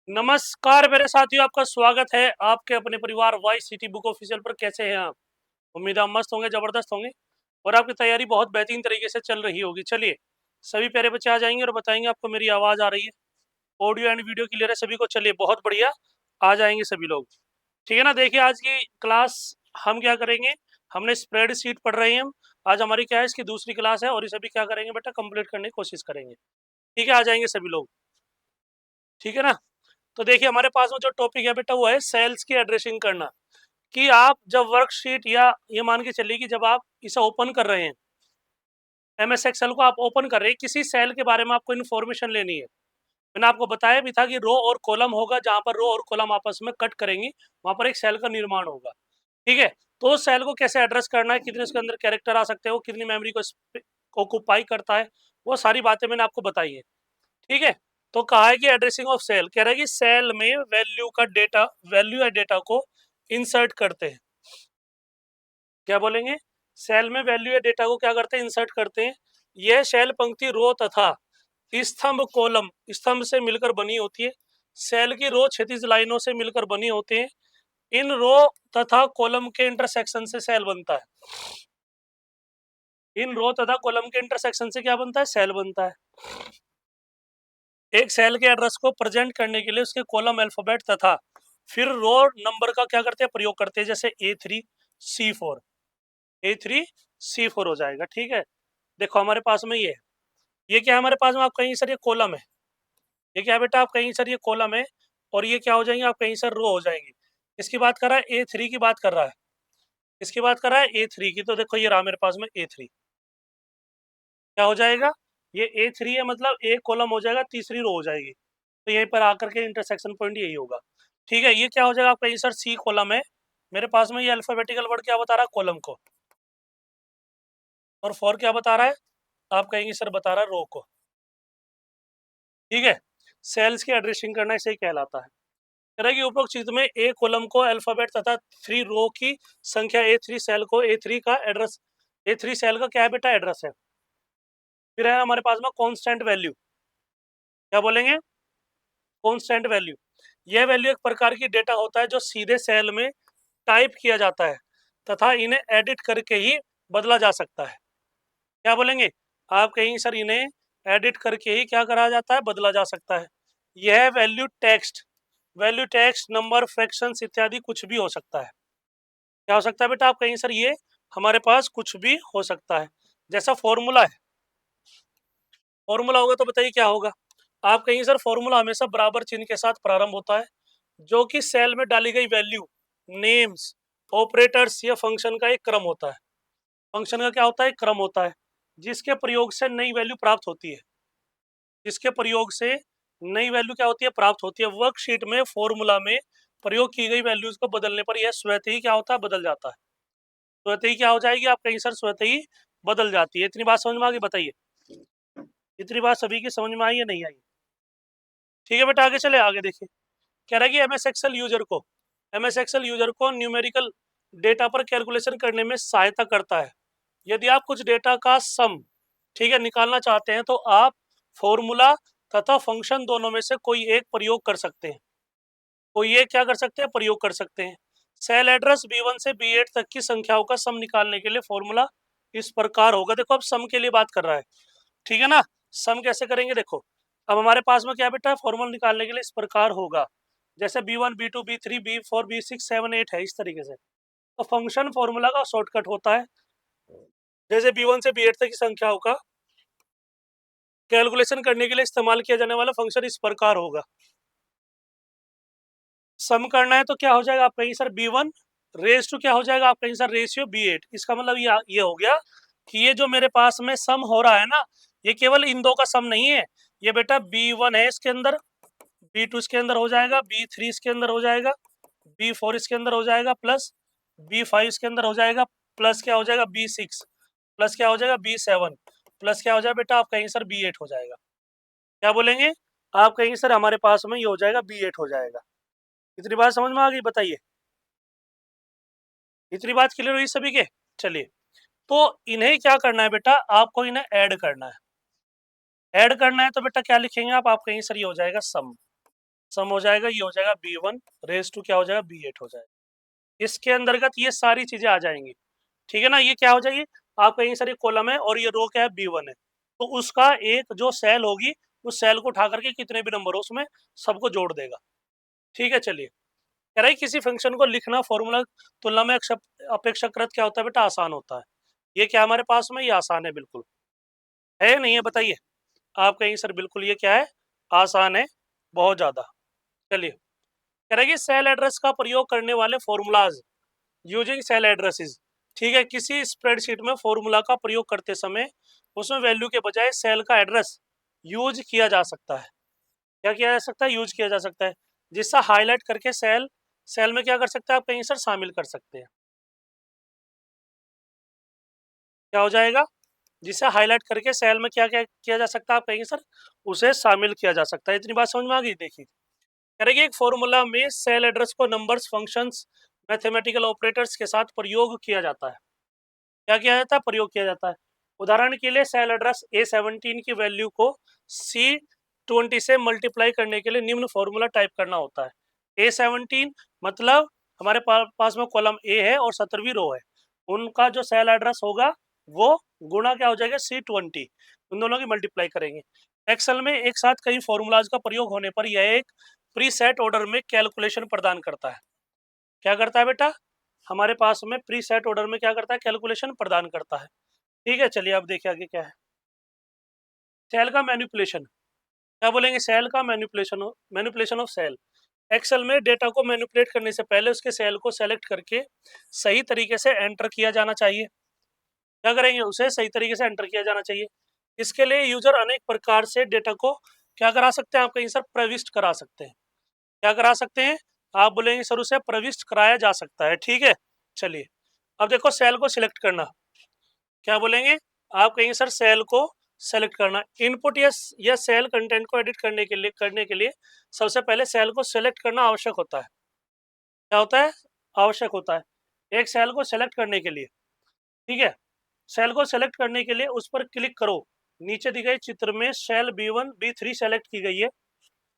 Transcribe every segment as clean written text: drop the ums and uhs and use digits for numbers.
नमस्कार मेरे साथियों, आपका स्वागत है आपके अपने परिवार वाई सिटी बुक ऑफिशियल पर। कैसे हैं आप? उम्मीद है आप मस्त होंगे, जबरदस्त होंगे और आपकी तैयारी बहुत बेहतरीन तरीके से चल रही होगी। चलिए, सभी प्यारे बच्चे आ जाएंगे और बताएंगे आपको मेरी आवाज़ आ रही है, ऑडियो एंड वीडियो क्लियर है सभी को। चलिए, बहुत बढ़िया, आ जाएंगे सभी लोग। ठीक है ना। देखिए, आज की क्लास हम क्या करेंगे, हमने स्प्रेड शीट पढ़ रहे हैं हम। आज हमारी क्या है, इसकी दूसरी क्लास है और इसे भी क्या करेंगे बेटा, कंप्लीट करने की कोशिश करेंगे। ठीक है, आ जाएंगे सभी लोग। ठीक है ना। तो देखिए, हमारे पास में जो टॉपिक है बेटा, वो है सेल्स की एड्रेसिंग करना। कि आप जब वर्कशीट या ये मान के चलिए कि जब आप इसे ओपन कर रहे हैं, एमएस एक्सेल को आप ओपन कर रहे हैं, किसी सेल के बारे में आपको इन्फॉर्मेशन लेनी है। मैंने आपको बताया भी था कि रो और कॉलम होगा, जहां पर रो और कॉलम आपस में कट करेंगी, वहां पर एक सेल का निर्माण होगा। ठीक है। तो उस सेल को कैसे एड्रेस करना है, कितने उसके अंदर कैरेक्टर आ सकते हैं, वो कितनी मेमोरी को ऑक्युपाई करता है, वो सारी बातें मैंने आपको बताई है। ठीक है। तो कहा है कि एड्रेसिंग ऑफ सेल, कह रहा है कि सेल में वैल्यू का डेटा, वैल्यू या डेटा को इंसर्ट करते हैं। क्या बोलेंगे? सेल में वैल्यू या डेटा को क्या करते हैं, इंसर्ट करते हैं। यह सेल पंक्ति रो तथा स्तंभ कॉलम स्तंभ से मिलकर बनी होती है। सेल की रो क्षैतिज लाइनों से मिलकर बनी होते हैं। इन रो तथा कॉलम के इंटरसेक्शन से सेल बनता है। इन रो तथा कॉलम के इंटरसेक्शन से क्या बनता है, सेल बनता है। एक सेल के एड्रेस को प्रेजेंट करने के लिए उसके कॉलम अल्फाबेट तथा फिर रो नंबर का क्या करते हैं, प्रयोग करते हैं। जैसे A3 C4, A3 C4 हो जाएगा। ठीक है। देखो, हमारे पास में ये क्या है, हमारे पास में आप कहीं सर ये कॉलम है। ये क्या है बेटा, आप कहीं सर ये कॉलम है और ये क्या हो जाएंगे, आप कहीं सर रो हो जाएंगी। इसकी बात कर रहा है, A3 की बात कर रहा है। इसकी बात कर रहा है A3 की। तो देखो, ये रहा मेरे पास में A3। क्या हो जाएगा, ये A3 है, मतलब एक कॉलम हो जाएगा, तीसरी रो हो जाएगी। तो यहीं पर आकर के इंटरसेक्शन पॉइंट यही होगा। ठीक है। ये क्या हो जाएगा, आपका सर C कॉलम है। मेरे पास में ये अल्फाबेटिकल वर्ड क्या बता रहा है, कॉलम को। और 4 क्या बता रहा है, आप कहेंगे सर बता रहा है रो को। ठीक है। सेल्स की एड्रेसिंग करना इसे ही कहलाता है। तरह की उपरोक्त चित्र में ए कॉलम को अल्फाबेट तथा 3 रो की संख्या A3 सेल को A3 का एड्रेस, A3 सेल का क्या है बेटा, एड्रेस है। फिर है हमारे पास में कांस्टेंट वैल्यू। क्या बोलेंगे, कांस्टेंट वैल्यू। यह वैल्यू एक प्रकार की डेटा होता है जो सीधे सेल में टाइप किया जाता है तथा इन्हें एडिट करके ही बदला जा सकता है। क्या बोलेंगे, आप कहेंगे सर इन्हें एडिट करके ही क्या करा जाता है, बदला जा सकता है। यह वैल्यू टेक्स्ट नंबर फ्रैक्शंस इत्यादि कुछ भी हो सकता है। क्या हो सकता है बेटा, आप कहेंगे सर ये हमारे पास कुछ भी हो सकता है। जैसा फॉर्मूला है, फॉर्मूला होगा तो बताइए क्या होगा। आप कहेंगे सर फॉर्मूला हमेशा बराबर चिन्ह के साथ प्रारंभ होता है, जो कि सेल में डाली गई वैल्यू, नेम्स, ऑपरेटर्स या फंक्शन का एक क्रम होता है। फंक्शन का क्या होता है, एक क्रम होता है, जिसके प्रयोग से नई वैल्यू प्राप्त होती है। जिसके प्रयोग से नई वैल्यू क्या होती है, प्राप्त होती है। वर्कशीट में फॉर्मूला में प्रयोग की गई वैल्यूज को बदलने पर यह स्वतः ही क्या होता है, बदल जाता है। स्वतः ही क्या हो जाएगी, आप कहीं सर स्वतः ही बदल जाती है। इतनी बात समझ में आ गई, बताइए इतनी बात सभी की समझ में आई या नहीं आई? ठीक है बेटा, आगे चले। आगे देखिए, कह रहा है कि एमएस एक्सेल यूजर को न्यूमेरिकल डेटा पर कैलकुलेशन करने में सहायता करता है। यदि आप कुछ डेटा का सम, ठीक है, निकालना चाहते हैं तो आप फॉर्मूला तथा फंक्शन दोनों में से कोई एक प्रयोग कर सकते हैं। कोई एक क्या कर सकते हैं, प्रयोग कर सकते हैं। सेल एड्रेस B1 से B8 तक की संख्याओं का सम निकालने के लिए फॉर्मूला इस प्रकार होगा। देखो, अब सम के लिए बात कर रहा है। ठीक है ना। सम कैसे करेंगे, देखो, अब हमारे पास में क्या बेटा, फॉर्मूला निकालने के लिए इस प्रकार होगा। जैसे B1 B2 B3 B4 B6 7 8 है, इस तरीके से। तो फंक्शन फॉर्मूला का शॉर्टकट होता है। जैसे B1 से B8 तक की संख्याओं का कैलकुलेशन करने के लिए इस्तेमाल किया जाने वाला फंक्शन इस प्रकार होगा। सम करना है तो क्या हो जाएगा, आप कहीं सर B1 रेस टू क्या हो जाएगा, आप कहीं सर रेशियो B8। इसका मतलब ये हो गया कि ये जो मेरे पास में सम हो रहा है ना, ये केवल इन दो का सम नहीं है। ये बेटा B1 है, इसके अंदर B2 इसके अंदर हो जाएगा, B3 इसके अंदर हो जाएगा, B4 इसके अंदर हो जाएगा, प्लस B5 इसके अंदर हो जाएगा, प्लस क्या हो जाएगा B6, प्लस क्या हो जाएगा B7, प्लस क्या हो जाएगा बेटा, आप कहीं सर B8 हो जाएगा। क्या बोलेंगे, आप कहेंगे सर हमारे पास में ये हो जाएगा B8 हो जाएगा। इतनी बात समझ में आ गई, बताइए इतनी बात क्लियर हुई सभी के? चलिए, तो इन्हें क्या करना है बेटा, आपको इन्हें ऐड करना है। ऐड करना है तो बेटा क्या लिखेंगे आप कहेंगे सर ये हो जाएगा सम। सम हो जाएगा, ये हो जाएगा B1 रेज टू क्या हो जाएगा B8 हो जाएगा। इसके अंतर्गत ये सारी चीजें आ जाएंगी, ठीक है ना। ये क्या हो जाएगी, आप कहेंगे सर ये कॉलम है और ये रो क्या है B1 है, तो उसका एक जो सेल होगी उस सेल को उठा करके कितने भी नंबर हो उसमें सबको जोड़ देगा, ठीक है। चलिए, कह रहा है किसी फंक्शन को लिखना फॉर्मूला तुलना में अपेक्षाकृत क्या होता है बेटा, आसान होता है। ये क्या हमारे पास में, ये आसान है बिल्कुल, है नहीं है बताइए। आप कहेंगे सर बिल्कुल ये क्या है, आसान है बहुत ज्यादा। चलिए, कह रहा है कि सेल एड्रेस का प्रयोग करने वाले फॉर्मूलाज यूजिंग सेल एड्रेसेस, ठीक है। किसी स्प्रेडशीट में फॉर्मूला का प्रयोग करते समय उसमें वैल्यू के बजाय सेल का एड्रेस यूज किया जा सकता है। क्या किया जा सकता है, यूज किया जा सकता है, जिससे हाईलाइट करके सेल सेल में क्या कर सकते हैं आप कहीं सर शामिल कर सकते हैं। क्या हो जाएगा, जिसे हाईलाइट करके सेल में क्या क्या किया जा सकता है आप कहेंगे सर, उसे शामिल किया जा सकता है। इतनी बात समझ में आ गई। देखिए, करेंगे एक फॉर्मूला में सेल एड्रेस को नंबर्स, फंक्शंस, मैथमेटिकल ऑपरेटर्स के साथ प्रयोग किया जाता है। क्या किया जाता है, प्रयोग किया जाता है। उदाहरण के लिए सेल एड्रेस A17 की वैल्यू को C20 से मल्टीप्लाई करने के लिए निम्न फॉर्मूला टाइप करना होता है। A17 मतलब हमारे पास में कॉलम ए है और 17वीं रो है, उनका जो सेल एड्रेस होगा वो गुणा क्या हो जाएगा C20, उन दोनों की मल्टीप्लाई करेंगे। एक्सेल में एक साथ कई फॉर्मूलाज का प्रयोग होने पर यह एक प्रीसेट ऑर्डर में कैलकुलेशन प्रदान करता है। क्या करता है बेटा, हमारे पास में प्रीसेट ऑर्डर में क्या करता है, कैलकुलेशन प्रदान करता है, ठीक है। चलिए अब देखिए आगे क्या है। सेल का मैनिपुलेशन, क्या बोलेंगे, सेल का manipulation, manipulation of cell. Excel में डेटा को मैनिपुलेट करने से पहले उसके सेल को सेलेक्ट करके सही तरीके से एंटर किया जाना चाहिए। क्या करेंगे, उसे सही तरीके से एंटर किया जाना चाहिए। इसके लिए यूजर अनेक प्रकार से डेटा को क्या करा सकते हैं, आप कहीं सर प्रविष्ट करा सकते हैं। क्या करा सकते हैं, आप बोलेंगे सर उसे प्रविष्ट कराया जा सकता है, ठीक है। चलिए, अब देखो सेल को सिलेक्ट करना, क्या बोलेंगे, आप कहेंगे सर सेल को सेलेक्ट करना। इनपुट या सेल कंटेंट को एडिट करने के लिए सबसे पहले सेल को सेलेक्ट करना आवश्यक होता है। क्या होता है, आवश्यक होता है एक सेल को सेलेक्ट करने के लिए, ठीक है। सेल को सेलेक्ट करने के लिए उस पर क्लिक करो। नीचे दी गई चित्र में सेल B1 B3 सेलेक्ट की गई है।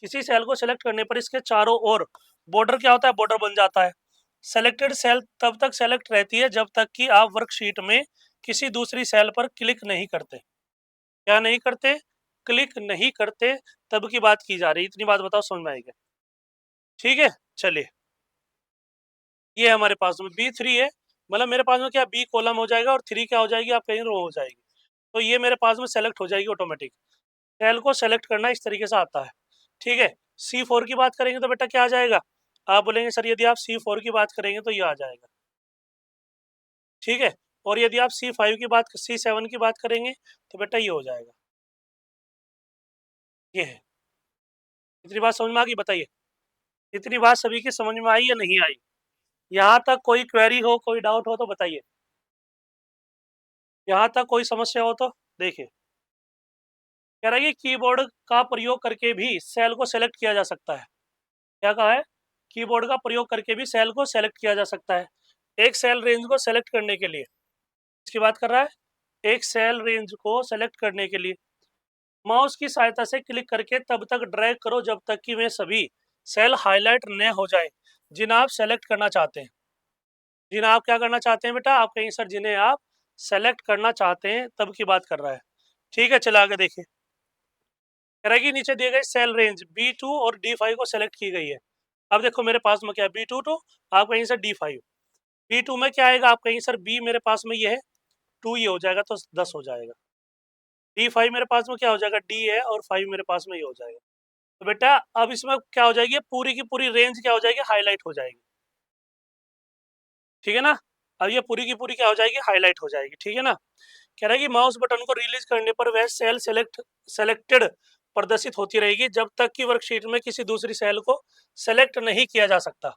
किसी सेल को सेलेक्ट करने पर इसके चारों ओर बॉर्डर क्या होता है, बॉर्डर बन जाता है। सेलेक्टेड सेल तब तक सेलेक्ट रहती है जब तक कि आप वर्कशीट में किसी दूसरी सेल पर क्लिक नहीं करते। क्या नहीं करते, क्लिक नहीं करते, तब की बात की जा रही। इतनी बात बताओ समझ में आएगी, ठीक है। चलिए, ये हमारे पास में B3 है, मतलब मेरे पास में क्या बी कॉलम हो जाएगा और 3 क्या हो जाएगी, आप कहीं रो हो जाएगी, तो ये मेरे पास में सेलेक्ट हो जाएगी ऑटोमेटिक। सेल को सेलेक्ट करना इस तरीके से आता है, ठीक है। C4 की बात करेंगे तो बेटा क्या आ जाएगा, आप बोलेंगे सर यदि आप C4 की बात करेंगे तो ये आ जाएगा, ठीक है। और यदि आप C7 की बात करेंगे तो बेटा ये हो जाएगा, ये है। इतनी बात समझ में आ गई, बताइए। इतनी बात सभी की समझ में आई या नहीं आई, यहाँ तक कोई क्वेरी हो, कोई डाउट हो तो बताइए। यहाँ तक कोई समस्या हो तो देखिए, कह रहा है कि कीबोर्ड का प्रयोग करके भी सेल को सेलेक्ट किया जा सकता है। क्या कहा है, कीबोर्ड का प्रयोग करके भी सेल को सेलेक्ट किया जा सकता है। एक सेल रेंज को सेलेक्ट करने के लिए, इसकी बात कर रहा है, एक सेल रेंज को सेलेक्ट करने के लिए माउस की सहायता से क्लिक करके तब तक ड्रैग करो जब तक कि वे सभी सेल हाईलाइट न हो जाए जिन्हें आप सेलेक्ट करना चाहते हैं। जिन्हें आप क्या करना चाहते हैं बेटा, आप कहेंगे सर जिन्हें आप सेलेक्ट करना चाहते हैं तब की बात कर रहा है, ठीक है। चले आगे देखिए, कह रहा है कि नीचे दिए गए सेल रेंज B2 और D5 को सेलेक्ट की गई है। अब देखो मेरे पास में क्या है, B2 तो आप कहेंगे सर D5। B2 में क्या आएगा, आप कहेंगे सर B मेरे पास में ये है 2, ये हो जाएगा तो 10 हो जाएगा। D5 मेरे पास में क्या हो जाएगा, D है और 5 मेरे पास में ये हो जाएगा। तो बेटा अब इसमें क्या हो जाएगी, पूरी की पूरी रेंज क्या हो जाएगी, हाईलाइट हो जाएगी, ठीक है ना। अब ये पूरी की पूरी क्या हो जाएगी, हाईलाइट हो जाएगी, ठीक है ना। कह रहा है कि माउस बटन को रिलीज करने पर वह सेल सेलेक्टेड प्रदर्शित होती रहेगी जब तक कि वर्कशीट में किसी दूसरी सेल को सेलेक्ट नहीं किया जा सकता।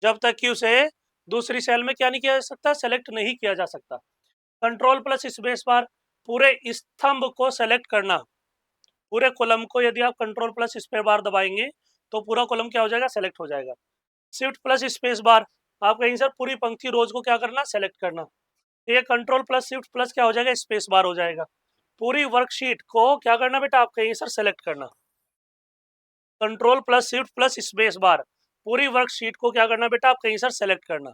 जब तक कि उसे दूसरी सेल में क्या नहीं किया जा सकता, सेलेक्ट नहीं किया जा सकता। कंट्रोल प्लस स्पेस बार पूरे स्तंभ को सेलेक्ट करना। पूरे कॉलम को यदि आप कंट्रोल प्लस स्पेस बार दबाएंगे तो पूरा कॉलम क्या हो जाएगा, सेलेक्ट हो जाएगा। शिफ्ट प्लस स्पेस बार, आप कहीं सर पूरी पंक्ति रोज को क्या करना, सेलेक्ट करना। ये कंट्रोल प्लस शिफ्ट प्लस क्या हो जाएगा, स्पेस बार हो जाएगा। पूरी वर्कशीट को क्या करना बेटा, आप कहीं सर सेलेक्ट करना। Control plus shift plus space bar, पूरी वर्कशीट को क्या करना बेटा, आप कहीं सर सेलेक्ट करना।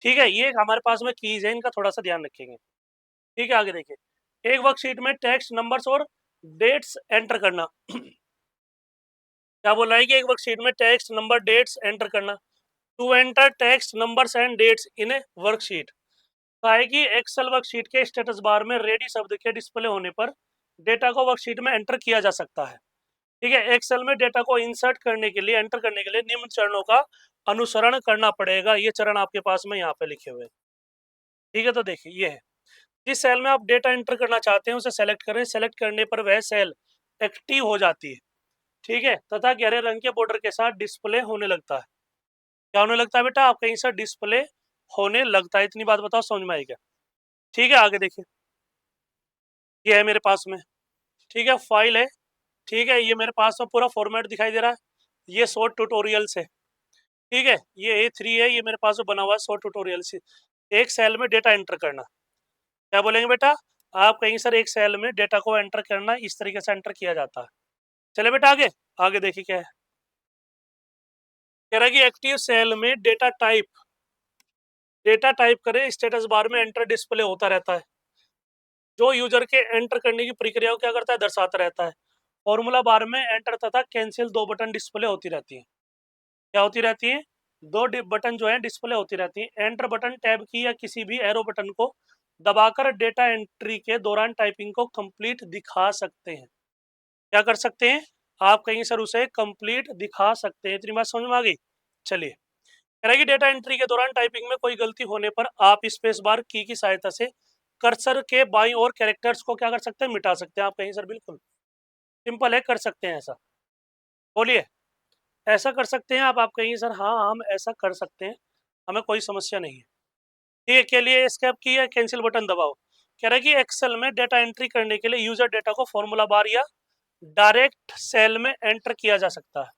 ठीक है, ये हमारे पास में कीज है, इनका थोड़ा सा ध्यान रखेंगे। ठीक है, आगे देखिए, एक वर्कशीट में टेक्स्ट, नंबर्स और डेट्स एंटर करना। क्या बोल रहा है कि एक वर्कशीट में टेक्स्ट, नंबर, डेट्स एंटर करना। To enter text, numbers and dates in a worksheet, कहा है कि एक्सेल वर्कशीट के स्टेटस बार में रेडी शब्द के डिस्प्ले होने पर डेटा को वर्कशीट में एंटर किया जा सकता है। ठीक है, एक्सेल में डेटा को इंसर्ट करने के लिए, एंटर करने के लिए निम्न चरणों का अनुसरण करना पड़ेगा। ये चरण आपके पास में यहाँ पे लिखे हुए हैं। ठीक है, तो देखिए ये है, जिस सेल में आप डेटा एंटर करना चाहते हैं उसे सेलेक्ट करें। सेलेक्ट करने पर वह सेल एक्टिव हो जाती है। ठीक है, तथा गहरे रंग के बॉर्डर के साथ डिस्प्ले होने लगता है। क्या होने लगता है बेटा, आप कहीं से डिस्प्ले होने लगता है। इतनी बात बताओ, समझ में आई क्या? ठीक है, आगे देखिए, ये है मेरे पास में, ठीक है, फाइल है। ठीक है, ये मेरे पास में पूरा फॉर्मेट दिखाई दे रहा है, ये शॉर्ट ट्यूटोरियल्स है। ठीक है, ये A3 है, ये मेरे पास में बना हुआ है शॉर्ट ट्यूटोरियल्स। एक सेल में डेटा एंटर करना, क्या बोलेंगे बेटा, आप कहीं सर एक सेल में डेटा को एंटर करना, इस तरीके से एंटर किया जाता है। चले बेटा आगे, आगे देखिए क्या है, कह रहा है कि एक्टिव सेल में डेटा टाइप करें, स्टेटस बार में एंटर डिस्प्ले होता रहता है, जो यूजर के एंटर करने की प्रक्रिया को क्या करता है, दर्शाता रहता है। फॉर्मूला बार में एंटर तथा कैंसिल दो बटन डिस्प्ले होती रहती है। क्या होती रहती है, दो बटन जो है डिस्प्ले होती रहती है। एंटर बटन टैब की या किसी भी एरो बटन को दबाकर डेटा एंट्री के दौरान टाइपिंग को कंप्लीट दिखा सकते हैं। क्या कर सकते हैं, आप कहीं सर उसे कंप्लीट दिखा सकते हैं। इतनी बात समझ में आ गई? चलिए, कह रहा है कि डेटा एंट्री के दौरान टाइपिंग में कोई गलती होने पर आप स्पेस बार की सहायता से कर्सर के बाईं ओर कैरेक्टर्स को क्या कर सकते हैं, मिटा सकते हैं। आप कहीं सर बिल्कुल सिंपल है, कर सकते हैं ऐसा। बोलिए, ऐसा कर सकते हैं आप कहेंगे सर हाँ हम ऐसा कर सकते हैं, हमें कोई समस्या नहीं है। ठीक है, के लिए एस्केप की या कैंसिल बटन दबाओ। कह रहा है कि एक्सेल में डेटा एंट्री करने के लिए यूजर डेटा को फॉर्मूला बार या डायरेक्ट सेल में एंटर किया जा सकता है।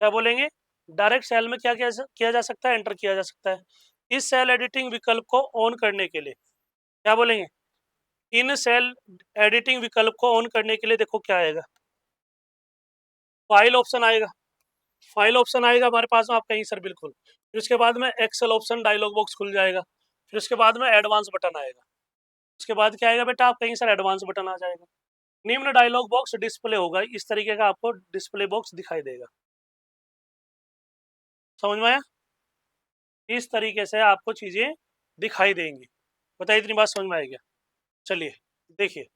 क्या बोलेंगे, डायरेक्ट सेल में क्या किया जा सकता है, एंटर किया जा सकता है। इस सेल एडिटिंग विकल्प को ऑन करने के लिए, क्या बोलेंगे, इन सेल एडिटिंग विकल्प को ऑन करने के लिए देखो क्या आएगा, फाइल ऑप्शन आएगा। फाइल ऑप्शन आएगा हमारे पास में, आप कहीं सर बिल्कुल, फिर उसके बाद में एक्सेल ऑप्शन डायलॉग बॉक्स खुल जाएगा। फिर उसके बाद में एडवांस बटन आएगा। उसके बाद क्या आएगा बेटा, आप कहीं सर एडवांस बटन आ जाएगा। निम्न डायलॉग बॉक्स डिस्प्ले होगा, इस तरीके का आपको डिस्प्ले बॉक्स दिखाई देगा। समझ में आया? इस तरीके से आपको चीजें दिखाई देंगी। बताइए, इतनी बात समझ में आएगी? चलिए देखिए,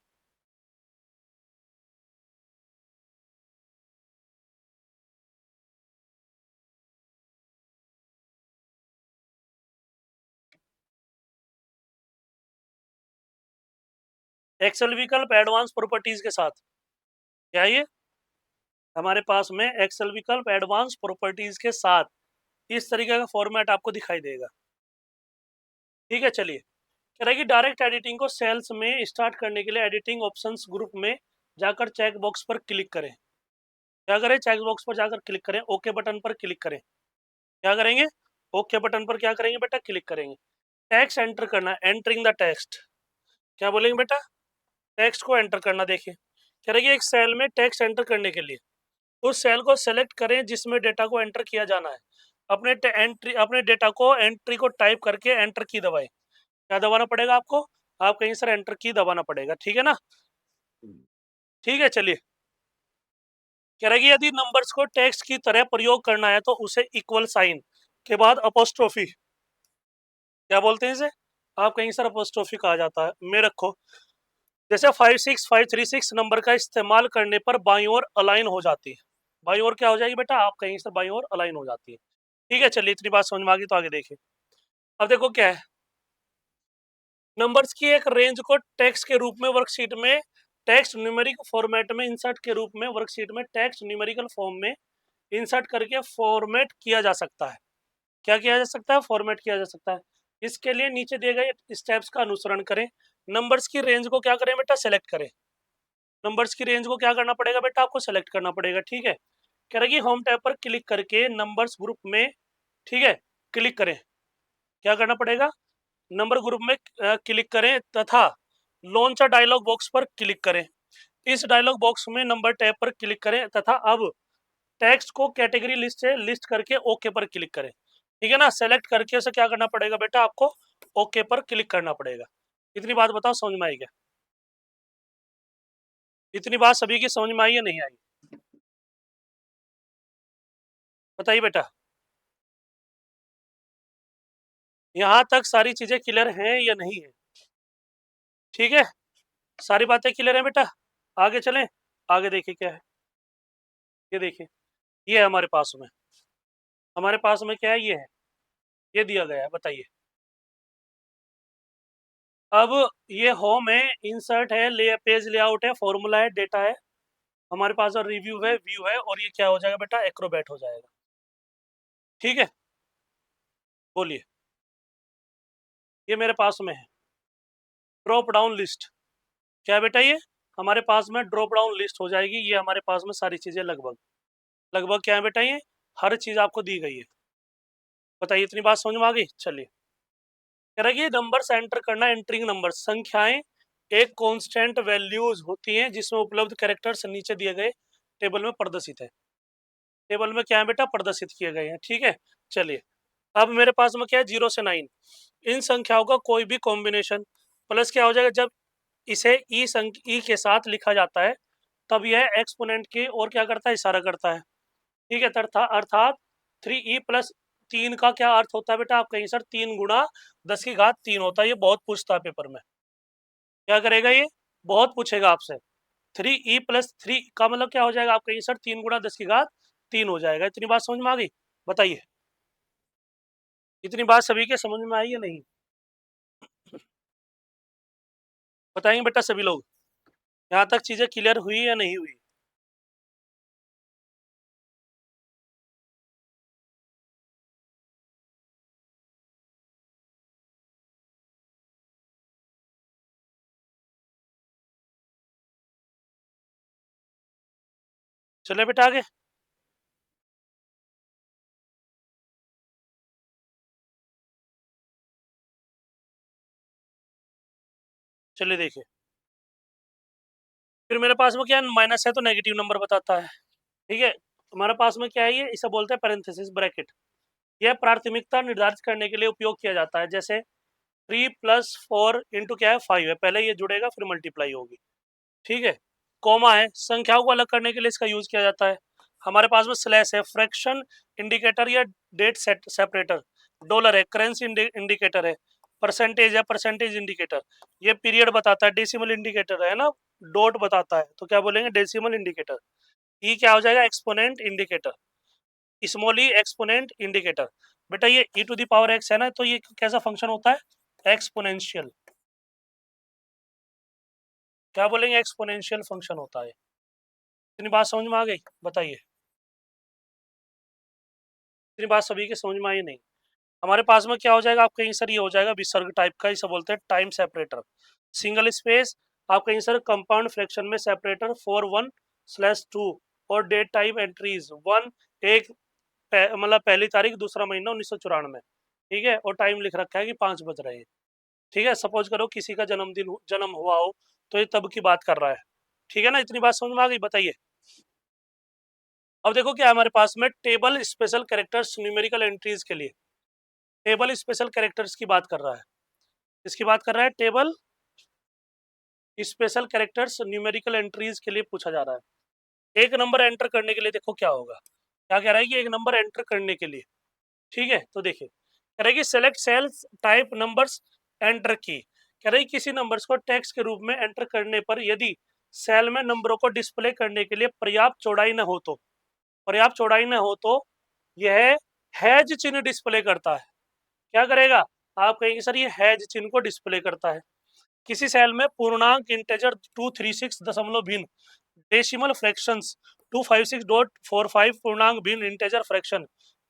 एक्सेल विकल्प एडवांस प्रॉपर्टीज के साथ, क्या ये हमारे पास में एक्सेल विकल्प एडवांस प्रॉपर्टीज के साथ इस तरीके का फॉर्मेट आपको दिखाई देगा। ठीक है, चलिए, कह रहा है कि डायरेक्ट एडिटिंग को सेल्स में स्टार्ट करने के लिए एडिटिंग ऑप्शंस ग्रुप में जाकर चेक बॉक्स पर क्लिक करें। क्या करें, चेक बॉक्स पर जाकर क्लिक करें, ओके बटन पर क्लिक करें। क्या करेंगे, ओके बटन पर क्या करेंगे बेटा, क्लिक करेंगे। टेक्स्ट एंटर करना, एंटरिंग द टेक्स्ट। क्या बोलेंगे बेटा, टेक्स्ट को एंटर करना। देखिए, कह रहे कि एक सेल में टेक्स्ट एंटर करने के लिए उस सेल को सेलेक्ट करें जिसमें डेटा को एंटर किया जाना है। अपने डेटा को एंट्री को टाइप करके एंटर की दबाएं। क्या दबाना पड़ेगा आपको, आप कहीं सर एंटर की दबाना पड़ेगा। ठीक है ना? ठीक है, चलिए, कह रहा है कि यदि नंबर्स को टेक्स्ट की तरह प्रयोग करना है तो उसे इक्वल साइन के बाद अपोस्ट्रोफी, क्या बोलते हैं इसे, आप कहीं सर अपोस्ट्रोफी कहा जाता है, में रखो। जैसे 56536 नंबर का इस्तेमाल करने पर बाईं ओर अलाइन हो जाती है। बाईं ओर क्या हो जाएगी बेटा, आप कहीं सर बाईं ओर अलाइन हो जाती है। ठीक है, चलिए, इतनी बात समझ में आ गई, तो आगे देखिए। अब देखो क्या है, नंबर्स की एक रेंज को टेक्स्ट के रूप में वर्कशीट में टेक्स्ट न्यूमेरिक फॉर्मेट में इंसर्ट के रूप में वर्कशीट में टेक्स्ट न्यूमेरिकल फॉर्म में इंसर्ट करके फॉर्मेट किया जा सकता है। क्या किया जा सकता है, फॉर्मेट किया जा सकता है। इसके लिए नीचे दिए गए स्टेप्स का अनुसरण करें। नंबर्स की रेंज को क्या करें बेटा, सेलेक्ट करें। नंबर्स की रेंज को क्या करना पड़ेगा बेटा, आपको सेलेक्ट करना पड़ेगा। ठीक है, कह रहा है कि होम टैब पर क्लिक करके नंबर्स ग्रुप में, ठीक है, क्लिक करें। क्या करना पड़ेगा, नंबर ग्रुप में क्लिक करें तथा लॉन्च डायलॉग बॉक्स पर क्लिक करें। इस डायलॉग बॉक्स में नंबर टैब पर क्लिक करें तथा अब टेक्स्ट को कैटेगरी लिस्ट से लिस्ट करके ओके पर क्लिक करें। ठीक है ना, सेलेक्ट करके उसे क्या करना पड़ेगा बेटा, आपको ओके पर क्लिक करना पड़ेगा। इतनी बात बताओ समझ में आई क्या? इतनी बात सभी की समझ में आई या नहीं आई? बताइए बेटा, यहाँ तक सारी चीजें क्लियर हैं या नहीं है? ठीक है, सारी बातें क्लियर है बेटा। आगे चलें, आगे देखिए क्या है। ये देखिए, ये है हमारे पास में क्या है, ये है, ये दिया गया है, बताइए। अब ये होम है, इंसर्ट है, ले पेज लेआउट है, फॉर्मूला है, डेटा है, हमारे पास और रिव्यू है, व्यू है, और ये क्या हो जाएगा बेटा, एक्रोबैट हो जाएगा। ठीक है, बोलिए। ये मेरे पास में है ड्रॉप डाउन लिस्ट। क्या है बेटा, ये हमारे पास में ड्रॉप डाउन लिस्ट हो जाएगी। ये हमारे पास में सारी चीजें लगभग लगभग क्या है बेटा, ये हर चीज आपको दी गई है। बताइए, इतनी बात समझ में आ गई? चलिए, कह रहा है कि नंबर्स एंटर करना, एंटरिंग नंबर, संख्याएं एक कांस्टेंट वैल्यूज होती हैं जिसमें उपलब्ध कैरेक्टर्स नीचे दिए गए टेबल में प्रदर्शित है। टेबल में क्या है बेटा, प्रदर्शित किए गए हैं। ठीक है, चलिए, अब मेरे पास में क्या है, 0 से 9, इन संख्याओं का कोई भी कॉम्बिनेशन प्लस क्या हो जाएगा, जब इसे ई के साथ लिखा जाता है तब यह एक्सपोनेंट की और क्या करता है, इशारा करता है। ठीक है, अर्थात 3e+3 का क्या अर्थ होता है बेटा, आप कहीं सर 3 × 10⁻³ होता है। ये बहुत पूछता है पेपर में, क्या करेगा ये, बहुत पूछेगा आपसे। 3e+3 का मतलब क्या हो जाएगा, आप कहीं सर 3 × 10⁻³ हो जाएगा। इतनी बात समझ में आ गई? बताइए, इतनी बात सभी के समझ में आई या नहीं? बताएंगे बेटा सभी लोग, यहाँ तक चीजें क्लियर हुई या नहीं हुई? चले बेटा आगे। चलिए देखिए, फिर मेरे पास में क्या है, माइनस है तो नेगेटिव नंबर बताता है। ठीक है, हमारे पास में क्या है, ये इसे बोलते हैं पैरेंथेसिस ब्रैकेट। यह प्राथमिकता निर्धारित करने के लिए उपयोग किया जाता है। जैसे 3+4 इंटू क्या है, 5 है, पहले ये जुड़ेगा फिर मल्टीप्लाई होगी। ठीक है, कॉमा है, संख्याओं को अलग करने के लिए इसका यूज किया जाता है। हमारे पास में स्लैश है, फ्रैक्शन इंडिकेटर या डेट सेपरेटर। डॉलर है, करेंसी इंडिकेटर है। परसेंटेज है, परसेंटेज इंडिकेटर। ये पीरियड बताता है, डेसिमल इंडिकेटर है ना, डॉट बताता है, तो क्या बोलेंगे, डेसिमल इंडिकेटर। ई क्या हो जाएगा, एक्सपोनेंट इंडिकेटर, स्मॉल ई एक्सपोनेंट इंडिकेटर। बेटा ये e⁻x है ना, तो ये कैसा फंक्शन होता है, एक्सपोनेंशियल। क्या बोलेंगे, एक्सपोनेंशियल फंक्शन होता है। इतनी बात समझ में आ गई? बताइए, इतनी बात सभी के समझ में आई नहीं? हमारे पास में क्या हो जाएगा, आप कहीं सर ये हो जाएगा विसर्ग टाइप का, इसे बोलते हैं टाइम सेपरेटर। सिंगल स्पेस, आप कहीं सर कंपाउंड फ्रैक्शन में सेपरेटर फॉर 1/2 और डेट टाइप एंट्रीज 1 एक मतलब पहली तारीख दूसरा महीना 1994। ठीक है, और टाइम लिख रखा है कि 5 बज रहे हैं। ठीक है, सपोज करो किसी का जन्म हुआ हो, तो ये तब की बात कर रहा है। ठीक है ना, इतनी बात समझ में आ गई? बताइए, अब देखो क्या है हमारे पास में, table special characters numerical entries के लिए। टेबल स्पेशल कैरेक्टर्स की बात कर रहा है, इसकी बात कर रहा है, table special characters numerical entries के लिए पूछा जा रहा है। एक नंबर एंटर करने के लिए देखो क्या होगा, क्या कह रहा है कि एक नंबर एंटर करने के लिए। ठीक है, तो देखिए, कह रहा है कि select cells type numbers enter की। कह रहा है किसी नंबर्स को टेक्स्ट के रूप में एंटर करने पर यदि सेल में नंबरों को डिस्प्ले करने के लिए पर्याप्त चौड़ाई न हो तो, पर्याप्त चौड़ाई न हो तो यह हैज चिन्ह डिस्प्ले करता है। क्या करेगा, आप कहेंगे सर ये हैज चिन्ह को डिस्प्ले करता है। किसी सेल में पूर्णांक इंटेजर 236 दशमलव भिन्न डेसिमल फ्रैक्शंस 256.45 पूर्णांक भिन्न इंटेजर फ्रैक्शन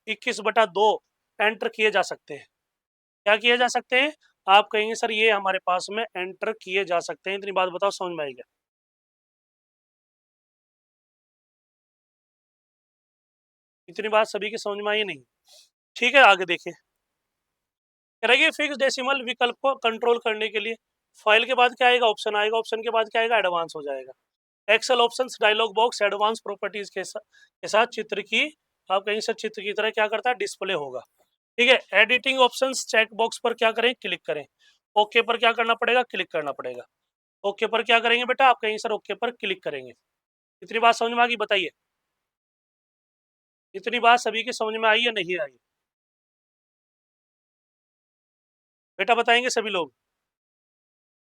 21/2 एंटर किए जा सकते हैं। क्या किए जा सकते हैं, आप कहेंगे सर ये हमारे पास में एंटर किए जा सकते हैं। इतनी बात बताओ समझ में आएगा? इतनी बात सभी की समझ में आई नहीं? ठीक है, आगे देखिए, कह रहा है कि फिक्स डेसिमल विकल्प को कंट्रोल करने के लिए फाइल के बाद क्या आएगा, ऑप्शन आएगा, ऑप्शन के बाद क्या आएगा, एडवांस हो जाएगा। Excel options dialog box advance properties के साथ चित्र की, आप कहीं से चित्र की तरह क्या करता है, डिस्प्ले होगा। ठीक है, एडिटिंग ऑप्शंस चेक बॉक्स पर क्या करें, क्लिक करें। ओके पर क्या करना पड़ेगा, क्लिक करना पड़ेगा। ओके पर क्या करेंगे बेटा, आप कहीं सर ओके पर क्लिक करेंगे। इतनी बात समझ में आ गई, बताइए इतनी बात सभी की समझ में आई या नहीं आई? बेटा बताएंगे सभी लोग,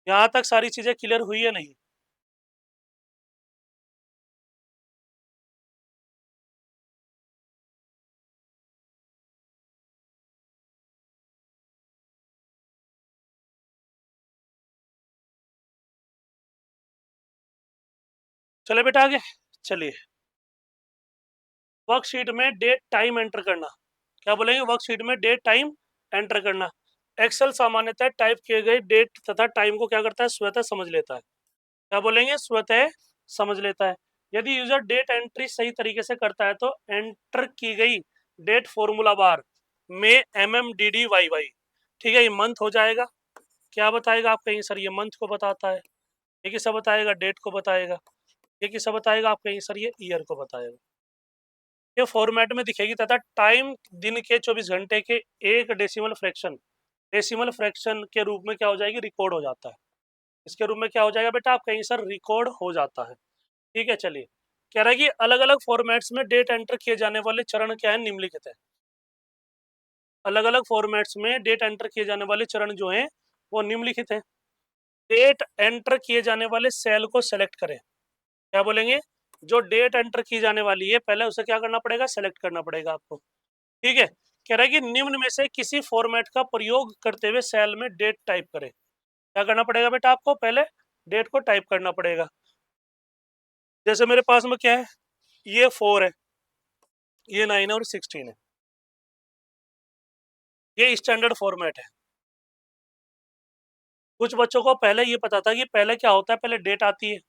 यहाँ तक सारी चीजें क्लियर हुई या नहीं? चले बेटा आगे चलिए। वर्कशीट में डेट टाइम एंटर करना, क्या बोलेंगे, वर्कशीट में डेट टाइम एंटर करना। एक्सेल सामान्यतः टाइप किए गए डेट तथा टाइम को क्या करता है, स्वतः समझ लेता है। क्या बोलेंगे, स्वतः समझ लेता है। यदि यूजर डेट एंट्री सही तरीके से करता है तो एंटर की गई डेट फॉर्मूला बार में MMDDYY, ठीक है, ये मंथ हो जाएगा। क्या बताएगा, आप कहीं सर ये मंथ को बताता है, ये किसा बताएगा, डेट को बताएगा, ये किसा बताएगा, आप कहीं सर ये ईयर को बताएगा। ये फॉर्मेट में दिखेगी तथा टाइम दिन के 24 घंटे के एक डेसिमल फ्रैक्शन के रूप में क्या हो जाएगी, रिकॉर्ड हो जाता है। इसके रूप में क्या हो जाएगा बेटा, आप कहीं सर रिकॉर्ड हो जाता है। ठीक है, चलिए। कह रहा है कि अलग अलग फॉर्मेट्स में डेट एंटर किए जाने वाले चरण क्या है, निम्नलिखित है। अलग अलग फॉर्मेट्स में डेट एंटर किए जाने वाले चरण जो हैं वो निम्नलिखित है। डेट एंटर किए जाने वाले सेल को सेलेक्ट करें। क्या बोलेंगे, जो डेट एंटर की जाने वाली है पहले उसे क्या करना पड़ेगा, सेलेक्ट करना पड़ेगा आपको। ठीक है, कह रहा है कि निम्न में से किसी फॉर्मेट का प्रयोग करते हुए सेल में डेट टाइप करें। क्या करना पड़ेगा बेटा, आपको पहले डेट को टाइप करना पड़ेगा। जैसे मेरे पास में क्या है, ये 4 है, ये 9 है और 16 है, ये स्टैंडर्ड फॉर्मेट है। कुछ बच्चों को पहले ये पता था कि पहले क्या होता है, पहले डेट आती है,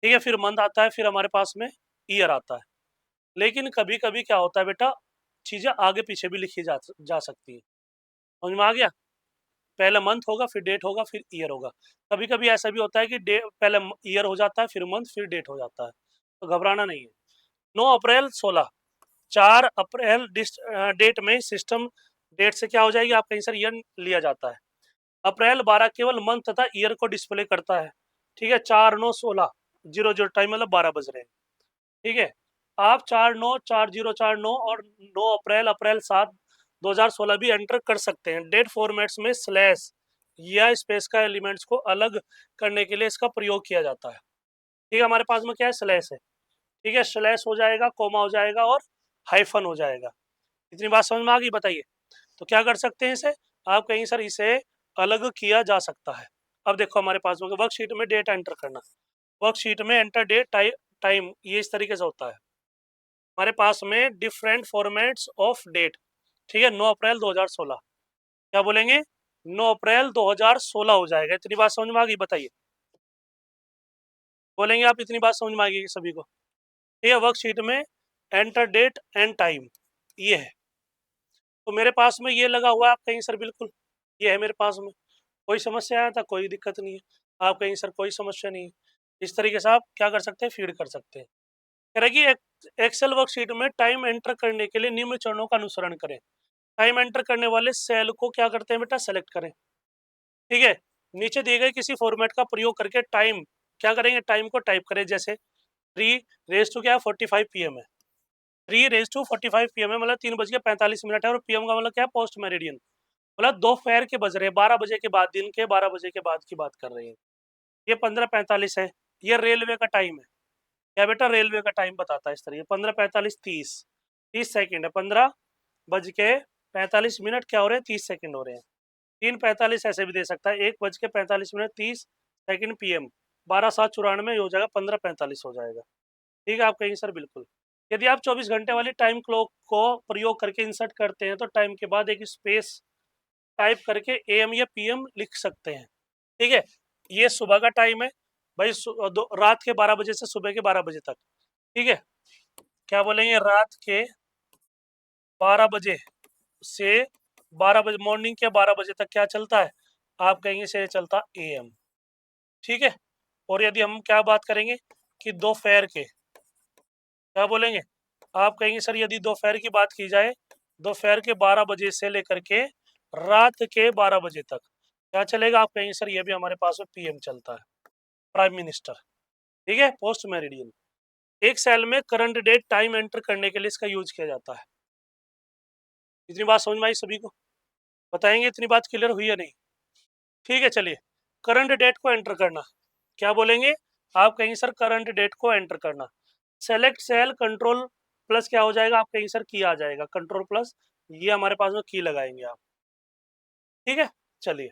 ठीक है, फिर मंथ आता है, फिर हमारे पास में ईयर आता है। लेकिन कभी कभी क्या होता है बेटा, चीजें आगे पीछे भी लिखी जा सकती है। समझ में आ गया, पहले मंथ होगा, फिर डेट होगा, फिर ईयर होगा। कभी कभी ऐसा भी होता है कि पहले ईयर हो जाता है, फिर मंथ, फिर डेट हो जाता है, तो घबराना नहीं है। 9 अप्रैल 16, 4 अप्रैल डेट में सिस्टम डेट से क्या हो जाएगी, आप कहीं सर ईयर लिया जाता है। अप्रैल 12 केवल मंथ तथा ईयर को डिस्प्ले करता है। ठीक है, 4/9/16, 00 टाइम मतलब 12 बज रहे हैं। ठीक है, आप 4/9 40 और 9 अप्रैल अप्रैल 7 2016 भी एंटर कर सकते हैं। डेट फॉर्मेट्स में स्लैश या स्पेस का एलिमेंट्स को अलग करने के लिए इसका प्रयोग किया जाता है। ठीक है, हमारे पास में क्या है, स्लैश है। ठीक है, स्लैश हो जाएगा, कोमा हो जाएगा और हाइफन हो जाएगा। इतनी बात समझ में आ गई, बताइए। तो क्या कर सकते हैं इसे, आप कहीं सर इसे अलग किया जा सकता है। अब देखो हमारे पास में वर्कशीट में डेट एंटर करना, वर्कशीट में एंटर डेट टाइम, ये इस तरीके से होता है। हमारे पास में डिफरेंट फॉर्मेट्स ऑफ डेट। ठीक है, 9 अप्रैल 2016, क्या बोलेंगे, 9 अप्रैल 2016 हो जाएगा। इतनी बात समझ में आ गई, बताइए। बोलेंगे आप, इतनी बात समझ में आ गई सभी को। ठीक है, वर्कशीट में एंटर डेट एंड टाइम ये है। तो मेरे पास में ये लगा हुआ है, आप कहीं सर बिल्कुल ये है मेरे पास में, कोई समस्या आया था, कोई दिक्कत नहीं है। आप कहीं सर कोई समस्या नहीं है, इस तरीके से आप क्या कर सकते हैं, फीड कर सकते हैं। कह रहा है कि एक्सेल वर्कशीट में टाइम एंटर करने के लिए निम्न चरणों का अनुसरण करें। टाइम एंटर करने वाले सेल को क्या करते हैं बेटा, सेलेक्ट करें। ठीक है, नीचे दिए गए किसी फॉर्मेट का प्रयोग करके टाइम क्या करेंगे, टाइम को टाइप करें। जैसे 3 क्या है, 45 PM है। 3 45 PM है, मतलब 3:45 है, और PM का मतलब क्या है, पोस्ट मेरिडियन, मतलब दोपहर के बज रहे हैं, 12 बजे के बाद, दिन के 12 बजे के बाद की बात कर रहे हैं। ये 15:45 है, ये रेलवे का टाइम है। क्या बेटा, रेलवे का टाइम बताता है इस तरीके, 15:45 30 सेकेंड है, 15:45 क्या हो रहे हैं, 30 सेकेंड हो रहे हैं। 3:45 ऐसे भी दे सकता है, 1:45 30 सेकेंड PM, 12/7 94 हो जाएगा, 15:45 हो जाएगा। ठीक है, आप कहेंगे सर बिल्कुल। यदि आप 24 घंटे वाली टाइम क्लॉक को प्रयोग करके इंसर्ट करते हैं तो टाइम के बाद एक स्पेस टाइप करके AM या PM लिख सकते हैं। ठीक है, ये सुबह का टाइम है भाई, रात के 12 बजे से सुबह के 12 बजे तक। ठीक है, क्या बोलेंगे, रात के 12 बजे से 12 बजे, मॉर्निंग के 12 बजे तक क्या चलता है, आप कहेंगे से चलता AM। ठीक है, और यदि हम क्या बात करेंगे, कि दोपहर के, क्या बोलेंगे, आप कहेंगे सर यदि दोपहर की बात की जाए, दोपहर के 12 बजे से लेकर के रात के 12 बजे तक क्या चलेगा, आप कहेंगे सर ये भी हमारे पास में पीएम चलता है, प्राइम मिनिस्टर। ठीक है, पोस्ट मेरिडियन। एक सेल में करंट डेट टाइम एंटर करने के लिए इसका यूज किया जाता है। इतनी बात समझ में आई सभी को? बताएंगे इतनी बात क्लियर हुई या नहीं? ठीक है, चलिए करंट डेट को एंटर करना, क्या बोलेंगे, आप कहेंगे सर करंट डेट को एंटर करना। सेलेक्ट सेल कंट्रोल प्लस क्या हो जाएगा, आप कहेंगे सर की आ जाएगा, कंट्रोल प्लस ये हमारे पास में की लगाएंगे आप। ठीक है, चलिए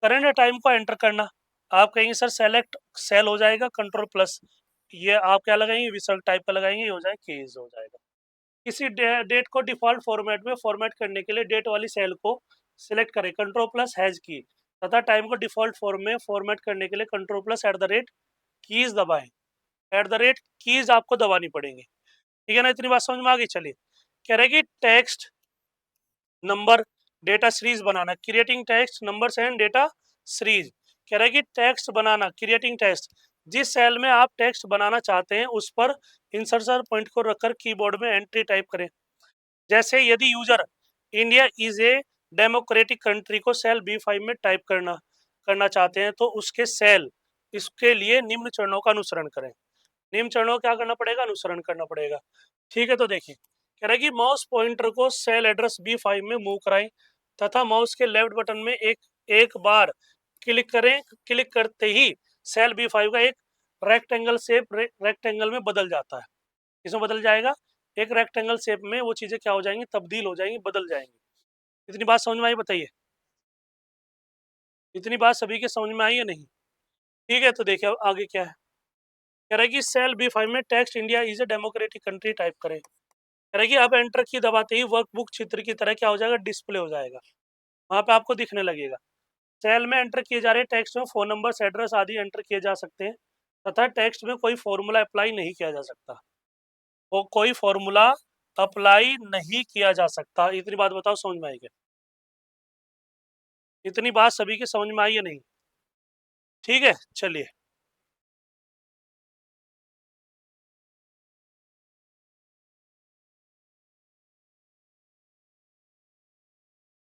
करंट टाइम को एंटर करना, आप कहेंगे सर सेलेक्ट सेल हो जाएगा, कंट्रोल प्लस ये आप क्या लगाएंगे, विसर्ग टाइप का लगाएंगे, ये हो जाएगा केज हो जाएगा। किसी डेट को डिफॉल्ट फॉर्मेट में फॉर्मेट करने के लिए डेट वाली सेल को सिलेक्ट करें, कंट्रोल प्लस हैज की, तथा टाइम को डिफॉल्ट फॉर्म में फॉर्मेट करने के लिए control plus at the rate keys दबाएं। एट द रेट कीज आपको दबानी पड़ेंगी। ठीक है ना, इतनी बात समझ में आ गई। चलिए कह रहे कि text number data series banana, creating text numbers and data series. कह रहे कि टेक्स्ट बनाना, क्रिएटिंग टेक्स्ट, जिस सेल में आप टेक्स्ट बनाना चाहते हैं उस पर इंसर्शन पॉइंट को रखकर कीबोर्ड में एंट्री टाइप करें। जैसे यदि user India is a democratic country को सेल B5 में टाइप करना चाहते हैं तो उसके सेल इसके लिए निम्न चरणों का अनुसरण करें। निम्न चरणों क्या करना पड़ेगा, अनुसरण करना पड़ेगा। ठीक है, तो देखिए कह रहा है कि माउस पॉइंटर को सेल एड्रेस B5 में मूव कराएं तथा माउस के लेफ्ट बटन में एक बार क्लिक करें। क्लिक करते ही सेल B5 का एक रेक्टेंगल शेप रेक्टेंगल में बदल जाता है। इसमें बदल जाएगा, एक रेक्टेंगल शेप में वो चीजें क्या हो जाएंगी, तब्दील हो जाएंगी, बदल जाएंगी। इतनी बात समझ में आई, बताइए इतनी बात सभी के समझ में आई है नहीं? ठीक है, तो देखिए अब आगे क्या है। कह रहा है कि सेल B5 में text India is a democratic country type करें। कह रहा है कि अब एंटर की दबाते ही वर्कबुक चित्र की तरह क्या हो जाएगा, डिस्प्ले हो जाएगा, वहां पे आपको दिखने लगेगा। सेल में एंटर किए जा रहे टेक्स्ट में फोन नंबर, एड्रेस आदि एंटर किए जा सकते हैं तथा टेक्स्ट में कोई फॉर्मूला अप्लाई नहीं किया जा सकता, वो कोई फॉर्मूला अप्लाई नहीं किया जा सकता। इतनी बात बताओ समझ में आई क्या? इतनी बात सभी के समझ में आई या नहीं? ठीक है, चलिए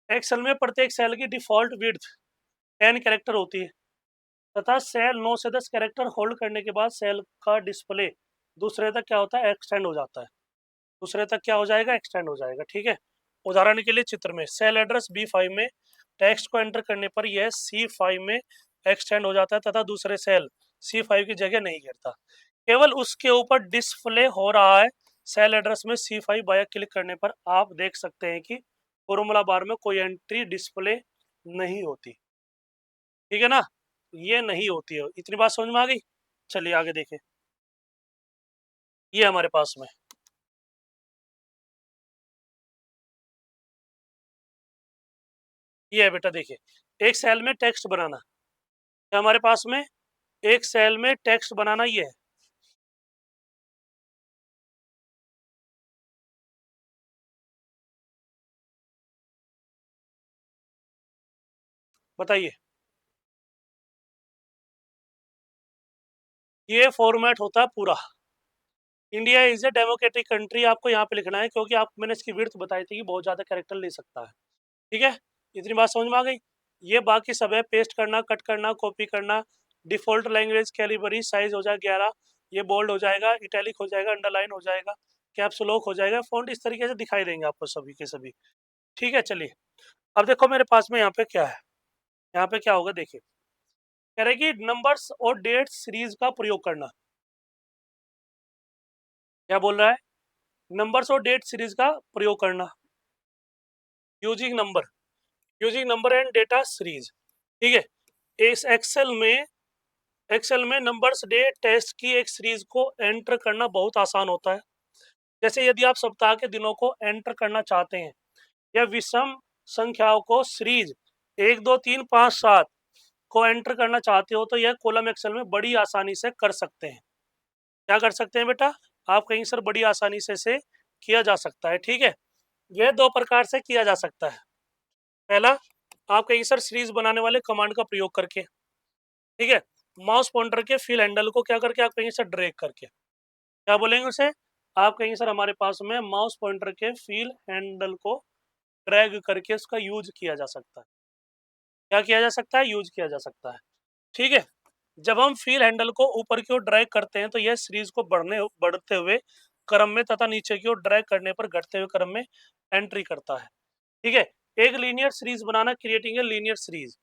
एक्सेल में प्रत्येक सेल की डिफॉल्ट विड्थ 10 कैरेक्टर होती है तथा सेल 9 से 10 कैरेक्टर होल्ड करने के बाद सेल का डिस्प्ले दूसरे तक क्या होता है, एक्सटेंड हो जाता है। दूसरे तक क्या हो जाएगा, एक्सटेंड हो जाएगा। ठीक है, उदाहरण के लिए चित्र में सेल एड्रेस B5 में टेक्स्ट को एंटर करने पर यह C5 में एक्सटेंड हो जाता है तथा दूसरे सेल C5 की जगह नहीं घेरता, केवल उसके ऊपर डिस्प्ले हो रहा है। सेल एड्रेस में C5 बाया क्लिक करने पर आप देख सकते हैं कि फॉर्मूला बार में कोई एंट्री डिस्प्ले नहीं होती। ठीक है ना, ये नहीं होती है। इतनी बात समझ में आ गई? चलिए आगे देखें, ये हमारे पास में ये है बेटा, देखिए एक सेल में टेक्स्ट बनाना, क्या हमारे पास में एक सेल में टेक्स्ट बनाना ये है। बताइए, ये फॉर्मेट होता है पूरा। India is a democratic country आपको यहाँ पे लिखना है क्योंकि आप मैंने इसकी विड्थ बताई थी कि बहुत ज़्यादा कैरेक्टर ले सकता है। ठीक है, इतनी बात समझ में आ गई। ये बाकी सब है, पेस्ट करना, कट करना, कॉपी करना। डिफॉल्ट लैंग्वेज कैलिबरी साइज हो जाए 11, ये बोल्ड हो जाएगा, इटैलिक हो जाएगा, अंडरलाइन हो जाएगा, कैप्स लॉक हो जाएगा, फॉन्ट इस तरीके से दिखाई देंगे आपको सभी के सभी। ठीक है, चलिए अब देखो मेरे पास में यहाँ पे क्या है, यहाँ पे क्या होगा देखिए, कह रहे कि नंबर्स और डेट सीरीज का प्रयोग करना। क्या बोल रहा है, नंबर्स और डेट सीरीज का प्रयोग करना, using number and data series. ठीक है, इस एक्सेल में नंबर्स डेट टेस्ट की एक सीरीज को एंटर करना बहुत आसान होता है। जैसे यदि आप सप्ताह के दिनों को एंटर करना चाहते हैं या विषम संख्याओं को सीरीज 1 2 3 5 7 को एंटर करना चाहते हो तो यह कॉलम एक्सेल में बड़ी आसानी से कर सकते हैं। क्या कर सकते हैं बेटा, आप कहेंगे सर बड़ी आसानी से किया जा सकता है। ठीक है, यह दो प्रकार से किया जा सकता है। पहला, आप कहेंगे सर सीरीज बनाने वाले कमांड का प्रयोग करके। ठीक है, माउस पॉइंटर के फील हैंडल को क्या करके आप कहेंगे सर ड्रैग करके, क्या बोलेंगे उसे, आप कहेंगे सर हमारे पास में माउस पॉइंटर के फील हैंडल को ड्रैग करके उसका यूज किया जा सकता है। क्या किया जा सकता है, यूज किया जा सकता है। ठीक है, जब हम फील हैंडल को ऊपर की ओर ड्रैग करते हैं तो यह सीरीज को बढ़ते हुए क्रम में तथा नीचे की ओर ड्रैग करने पर घटते हुए क्रम में एंट्री करता है। ठीक है, एक linear series banana, creating a linear series.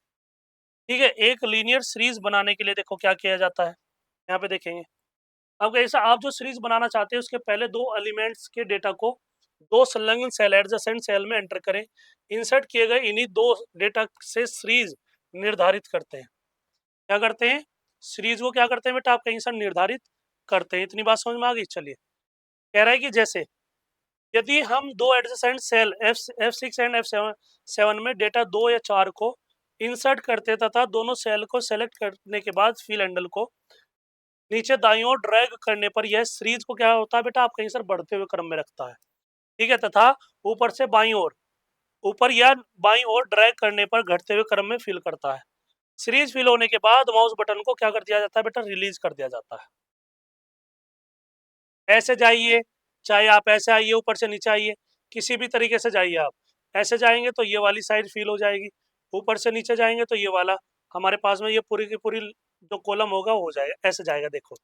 ठीक है, एक लीनियर सीरीज बनाने के लिए देखो क्या किया जाता है, यहाँ पे देखेंगे। अब ऐसा आप जो सीरीज बनाना चाहते हैं उसके पहले दो एलिमेंट्स के डेटा को दो संलग्न सेल एडजेसेंट सेल में एंटर करें। इंसर्ट किए गए इन्हीं दो डेटा से सीरीज निर्धारित करते हैं। क्या करते हैं, सीरीज को क्या करते हैं बेटा, आप कहीं से निर्धारित करते हैं। इतनी बात समझ में आ गई। चलिए, कह रहा है कि जैसे यदि हम दो adjacent cell F6 and F7 में डेटा 2 या 4 को इंसर्ट करते तथा दोनों सेल को सेलेक्ट करने के बाद फील हैंडल को नीचे दाईं ओर ड्रैग करने पर यह सीरीज को क्या होता है बेटा, आप कहीं सर बढ़ते हुए क्रम में रखता है। ठीक है, तथा ऊपर से बाईं ओर, ऊपर या बाईं ओर ड्रैग करने पर घटते हुए क्रम में फिल करता है। सीरीज फिल होने के बाद माउस बटन को क्या कर दिया जाता है बेटा, रिलीज कर दिया जाता है। ऐसे जाइए, चाहे आप ऐसे आइए, ऊपर से नीचे आइए, किसी भी तरीके से जाइए। आप ऐसे जाएंगे तो ये वाली साइड फिल हो जाएगी, ऊपर से नीचे जाएंगे तो ये वाला हमारे पास में ये पूरी की पूरी जो कॉलम होगा वो हो जाएगा। ऐसे जाएगा, देखो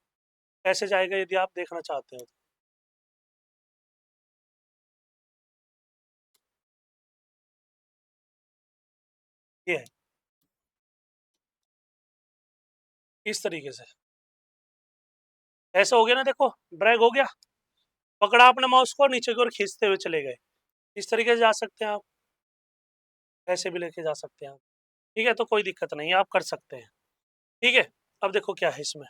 ऐसे जाएगा यदि आप देखना चाहते हो। ये है इस तरीके से, ऐसे हो गया ना, देखो ड्रैग हो गया, पकड़ा आपने माउस को, नीचे की ओर खींचते हुए चले गए। इस तरीके से जा सकते हैं आप, ऐसे भी लेके जा सकते हैं आप। ठीक है, तो कोई दिक्कत नहीं है, आप कर सकते हैं। ठीक है, अब देखो क्या है इसमें,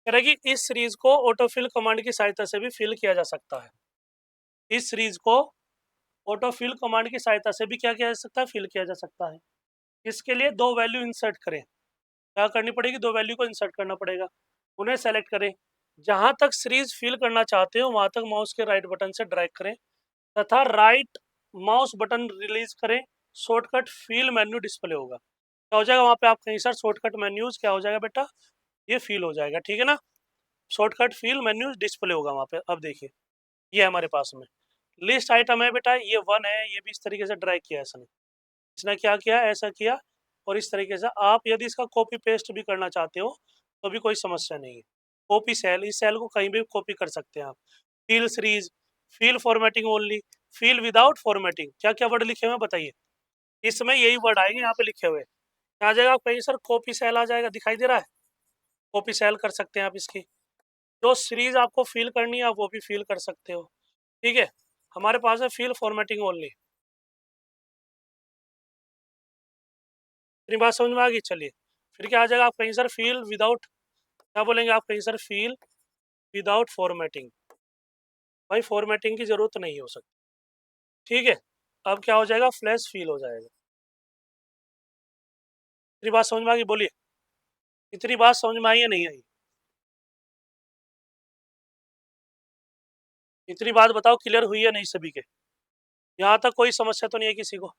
कह रहा है कि इस सीरीज को ऑटोफिल कमांड की सहायता से भी फिल किया जा सकता है। इस सीरीज को ऑटोफिल कमांड की सहायता से भी क्या किया जा सकता है, फिल किया जा सकता है। इसके लिए दो वैल्यू इंसर्ट करें, क्या करनी पड़ेगी, दो वैल्यू को इंसर्ट करना पड़ेगा। उन्हें सेलेक्ट करें, जहां तक सीरीज फिल करना चाहते हो वहां तक माउस के राइट बटन से ड्रैग करें तथा राइट माउस बटन रिलीज करें। शॉर्टकट फील मेन्यू डिस्प्ले होगा, क्या हो जाएगा वहां पे, आप कहीं सर शॉर्टकट मेन्यूज क्या हो जाएगा बेटा, ये फील हो जाएगा। ठीक है ना, शॉर्टकट फील मेन्यू डिस्प्ले होगा वहां पे। अब देखिए, ये हमारे पास में लिस्ट आइटम है बेटा, ये 1 है, ये भी इस तरीके से ड्रैग किया है इसने। इसने क्या किया, ऐसा किया, और इस तरीके से आप यदि इसका कॉपी पेस्ट भी करना चाहते हो तो भी कोई समस्या नहीं है। कॉपी सेल, इस सेल को कहीं भी कॉपी कर सकते हैं आप। Feel series, feel formatting only, feel without formatting, क्या क्या वर्ड लिखे हुए हैं बताइए, इसमें यही वर्ड आएंगे यहाँ पे लिखे हुए। आ जाएगा आप कहीं सर कॉपी सेल आ जाएगा, दिखाई दे रहा है, कॉपी सेल कर सकते हैं आप इसकी। जो सीरीज आपको फील करनी है आप वो भी फील कर सकते हो। ठीक है, हमारे पास है फील फॉर्मेटिंग ओनली। इतनी बात समझ में आ गई। चलिए, फिर क्या आ जाएगा, आप कहीं सर फील विदाउट, क्या बोलेंगे आप कहीं सर फील विदाउट फॉर्मेटिंग। भाई फॉर्मेटिंग की जरूरत नहीं हो सकती। ठीक है, अब क्या हो जाएगा, फ्लैश फील हो जाएगा। इतनी बात समझ में आ गई, बोलिए इतनी बात समझ में आई या नहीं आई, इतनी बात बताओ क्लियर हुई या नहीं सभी के, यहाँ तक कोई समस्या तो नहीं है किसी को।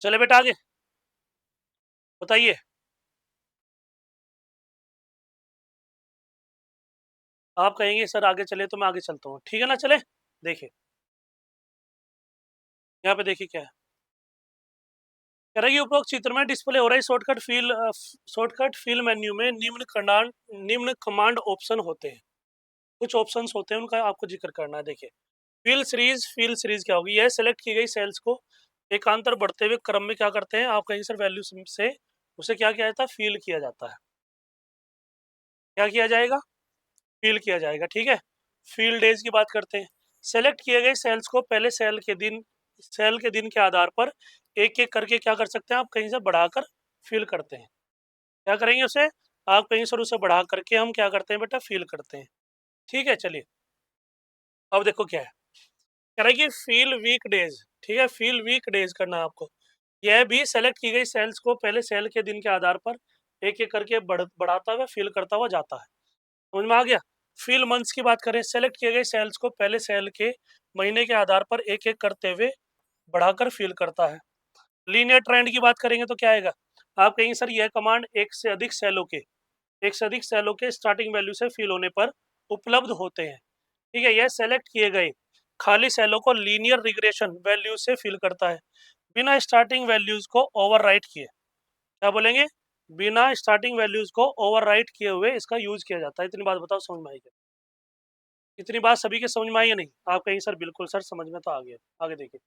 चले बेटा आगे बताइए। आप कहेंगे सर आगे चले तो मैं आगे चलता हूँ, ठीक है ना, चले। देखिए यहाँ पे देखिए क्या है, कह रहा है कि उपरोक्त चित्र में डिस्प्ले हो रहा है शॉर्टकट फील मेन्यू में निम्न कमांड ऑप्शन होते हैं। कुछ ऑप्शंस होते हैं उनका आपको जिक्र करना है। देखिए, फील सीरीज क्या होगी, यह सेलेक्ट की गई सेल्स को एकांतर बढ़ते हुए क्रम में क्या करते हैं, आप कहीं सर वैल्यू से उसे क्या किया जाता है, फील किया जाता है। क्या किया जाएगा, फील किया जाएगा। ठीक है, फील डेज की बात करते हैं। सेलेक्ट किए गए सेल्स को पहले सेल के दिन के आधार पर एक एक करके क्या कर सकते हैं, आप कहीं से बढ़ाकर फील करते हैं। क्या करेंगे उसे, आप कहीं सर उसे बढ़ा करके हम क्या करते हैं बेटा, फील करते हैं। ठीक है, चलिए अब देखो क्या है, कह रहा है कि फील वीक डेज। ठीक है, फील वीक डेज करना है आपको। यह भी सेलेक्ट की गई सेल्स को पहले सेल के दिन के आधार पर एक एक करके बढ़ाता हुआ फील करता हुआ जाता है। समझ में आ गया। फिल मंथ्स की बात करें, सेलेक्ट किए गए सेल्स को पहले सेल के महीने के आधार पर एक एक करते हुए बढ़ाकर फिल करता है। लीनियर ट्रेंड की बात करेंगे तो क्या आएगा, आप कहेंगे सर यह कमांड एक से अधिक सेलों के स्टार्टिंग वैल्यू से फिल होने पर उपलब्ध होते हैं। ठीक है, यह सेलेक्ट किए गए खाली सेलों को लीनियर रिग्रेशन वैल्यू से फिल करता है बिना स्टार्टिंग वैल्यूज को ओवरराइट किए। क्या बोलेंगे, बिना स्टार्टिंग वैल्यूज को ओवरराइट किए हुए इसका यूज किया जाता है। इतनी बात बताओ समझ में आई क्या? इतनी बात सभी के समझ में आई या नहीं? आप कहेंगे सर बिल्कुल सर समझ में तो आ गया। आगे देखिए,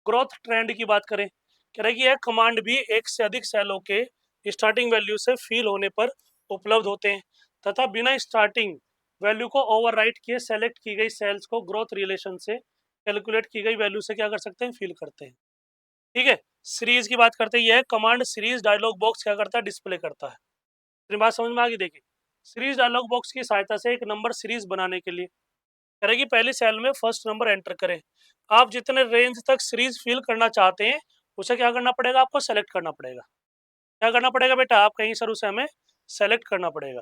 ग्रोथ ट्रेंड की बात करें, कह रहे कि यह कमांड भी एक से अधिक सेलों के स्टार्टिंग वैल्यू से फिल होने पर उपलब्ध होते हैं तथा बिना स्टार्टिंग वैल्यू को ओवरराइट किए सेलेक्ट की गई सेल्स को ग्रोथ रिलेशन से कैलकुलेट की गई वैल्यू से क्या कर सकते हैं, फिल करते हैं। ठीक है, सीरीज की बात करते हैं, यह कमांड सीरीज डायलॉग बॉक्स क्या करता है, डिस्प्ले करता है। इतनी बात समझ में आ गई। देखिए, सीरीज डायलॉग बॉक्स की सहायता से एक नंबर सीरीज बनाने के लिए करेगी, पहली सेल में फर्स्ट नंबर एंटर करें। आप जितने रेंज तक सीरीज फिल करना चाहते हैं उसे क्या करना पड़ेगा, आपको सेलेक्ट करना पड़ेगा। क्या करना पड़ेगा बेटा, आप कहीं सर उसे हमें सेलेक्ट करना पड़ेगा।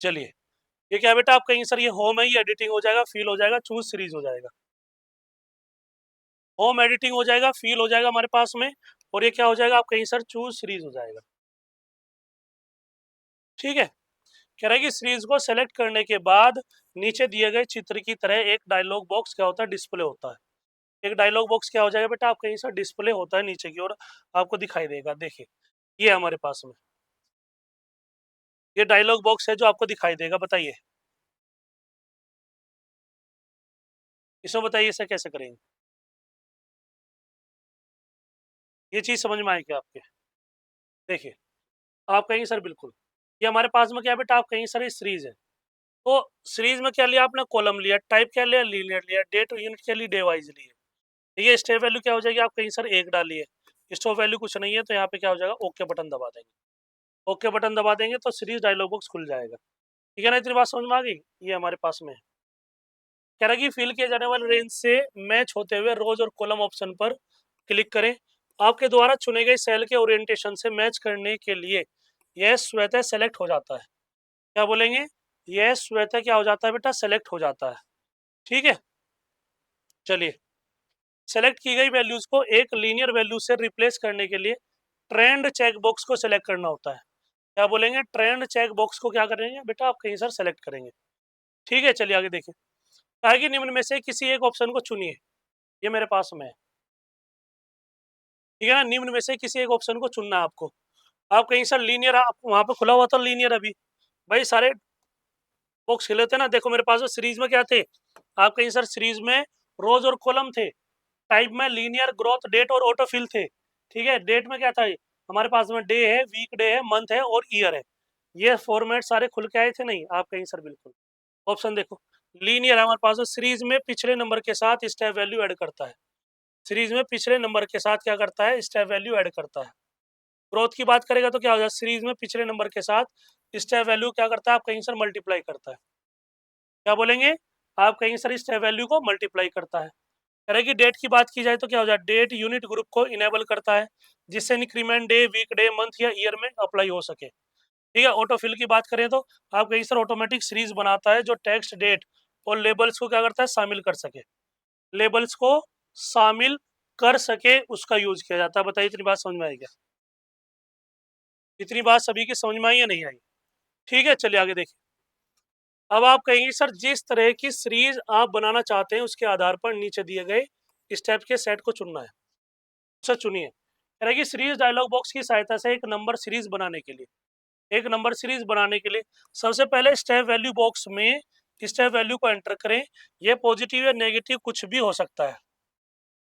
चलिए, ये क्या बेटा, आप कहीं सर ये होम है, ये एडिटिंग हो जाएगा, फील हो जाएगा, चूज सीरीज हो जाएगा। होम एडिटिंग हो जाएगा, फील हो जाएगा हमारे पास में, और ये क्या हो जाएगा, आप कहीं सर चूज सीरीज हो जाएगा। ठीक है, कह रहा है कि सीरीज को सेलेक्ट करने के बाद नीचे दिए गए चित्र की तरह एक डायलॉग बॉक्स क्या होता है, डिस्प्ले होता है। एक डायलॉग बॉक्स क्या हो जाएगा बेटा, आप कहीं सर डिस्प्ले होता है नीचे की ओर, आपको दिखाई देगा। देखिए, ये हमारे पास में ये डायलॉग बॉक्स है जो आपको दिखाई देगा। बताइए इसमें, बताइए इसे कैसे करेंगे, ये चीज समझ में आएगी आपके? देखिए, आप कहेंगे सर बिल्कुल, ये हमारे पास में क्या है बेटा, आप कहेंगे सर ये सीरीज है। तो सीरीज में क्या लिया आपने, कॉलम लिया, टाइप क्या लिया, लीनियर लिया, डेट यूनिट क्या ली, डे वाइज लिए। ये स्टेप वैल्यू क्या हो जाएगी, आप कहीं सर एक डालिए, स्टॉप वैल्यू कुछ नहीं है, तो यहाँ पे क्या हो जाएगा, ओके बटन दबा देंगे। ओके बटन दबा देंगे तो सीरीज डायलॉग बॉक्स खुल जाएगा। ठीक है ना, इतनी बात समझ में आ गई। ये हमारे पास में है, कह रहा है कि फिल किए जाने वाले रेंज से मैच होते हुए रोज और कॉलम ऑप्शन पर क्लिक करें। आपके द्वारा चुने गए सेल के ओरिएंटेशन से मैच करने के लिए यह स्वतः सेलेक्ट हो जाता है। क्या बोलेंगे, यह स्वतः क्या हो जाता है बेटा, सेलेक्ट हो जाता है। ठीक है, चलिए, सेलेक्ट की गई वैल्यूज को एक लीनियर वैल्यू से रिप्लेस करने के लिए ट्रेंड चेक बॉक्स को सेलेक्ट करना होता है। क्या बोलेंगे, ट्रेंड चेक बॉक्स को क्या करेंगे बेटा, आप कहीं सर सेलेक्ट करेंगे। ठीक है, चलिए आगे देखिए, कहा कि निम्न में से किसी एक ऑप्शन को चुनिए। ये मेरे पास में है, ठीक है ना, निम्न में से किसी एक ऑप्शन को चुनना है आपको। आप कहीं सर लीनियर, आप वहां पे खुला हुआ था लीनियर, अभी भाई सारे बॉक्स खिले थे ना। देखो मेरे पास सीरीज में क्या थे, आप कहीं सर सीरीज में रोज और कॉलम थे, टाइप में लीनियर, ग्रोथ, डेट और ऑटोफिल थे। ठीक है, डेट में क्या था, हमारे पास में डे है, वीक डे है, मंथ है और ईयर है। ये फॉर्मेट सारे खुल के आए थे नहीं, आप कहीं सर बिल्कुल। ऑप्शन देखो, लीनियर है हमारे पास, सीरीज में पिछले नंबर के साथ स्टेप वैल्यू ऐड करता है। सीरीज में पिछले नंबर के साथ क्या करता है, स्टेप वैल्यू ऐड करता है। ग्रोथ की बात करेगा तो क्या हो जाए, सीरीज में पिछले नंबर के साथ स्टेप वैल्यू क्या करता है, आप कहीं सर मल्टीप्लाई करता है। क्या बोलेंगे, आप कहीं सर स्टेप वैल्यू को मल्टीप्लाई करता है। कह रहे कि डेट की बात की जाए तो क्या हो जाए, डेट यूनिट ग्रुप को इनेबल करता है जिससे increment day, week day, month या ईयर में अप्लाई हो सके। ठीक है, ऑटोफिल की बात करें तो आप कहीं सर ऑटोमेटिक सीरीज बनाता है जो टेक्स्ट, डेट और लेबल्स को क्या करता है, शामिल कर सके। लेबल्स को शामिल कर सके उसका यूज किया जाता है। बताइए इतनी बात समझ में आई क्या? इतनी बात सभी की समझ में आई या नहीं आई? ठीक है, चलिए आगे देखिए। अब आप कहेंगे सर जिस तरह की सीरीज आप बनाना चाहते हैं उसके आधार पर नीचे दिए गए स्टेप के सेट को चुनना है। उसे चुनिए। कह रहा है कि सीरीज डायलॉग बॉक्स की सहायता से एक नंबर सीरीज बनाने के लिए सबसे पहले स्टेप वैल्यू बॉक्स में स्टेप वैल्यू को एंटर करें। यह पॉजिटिव या नेगेटिव कुछ भी हो सकता है।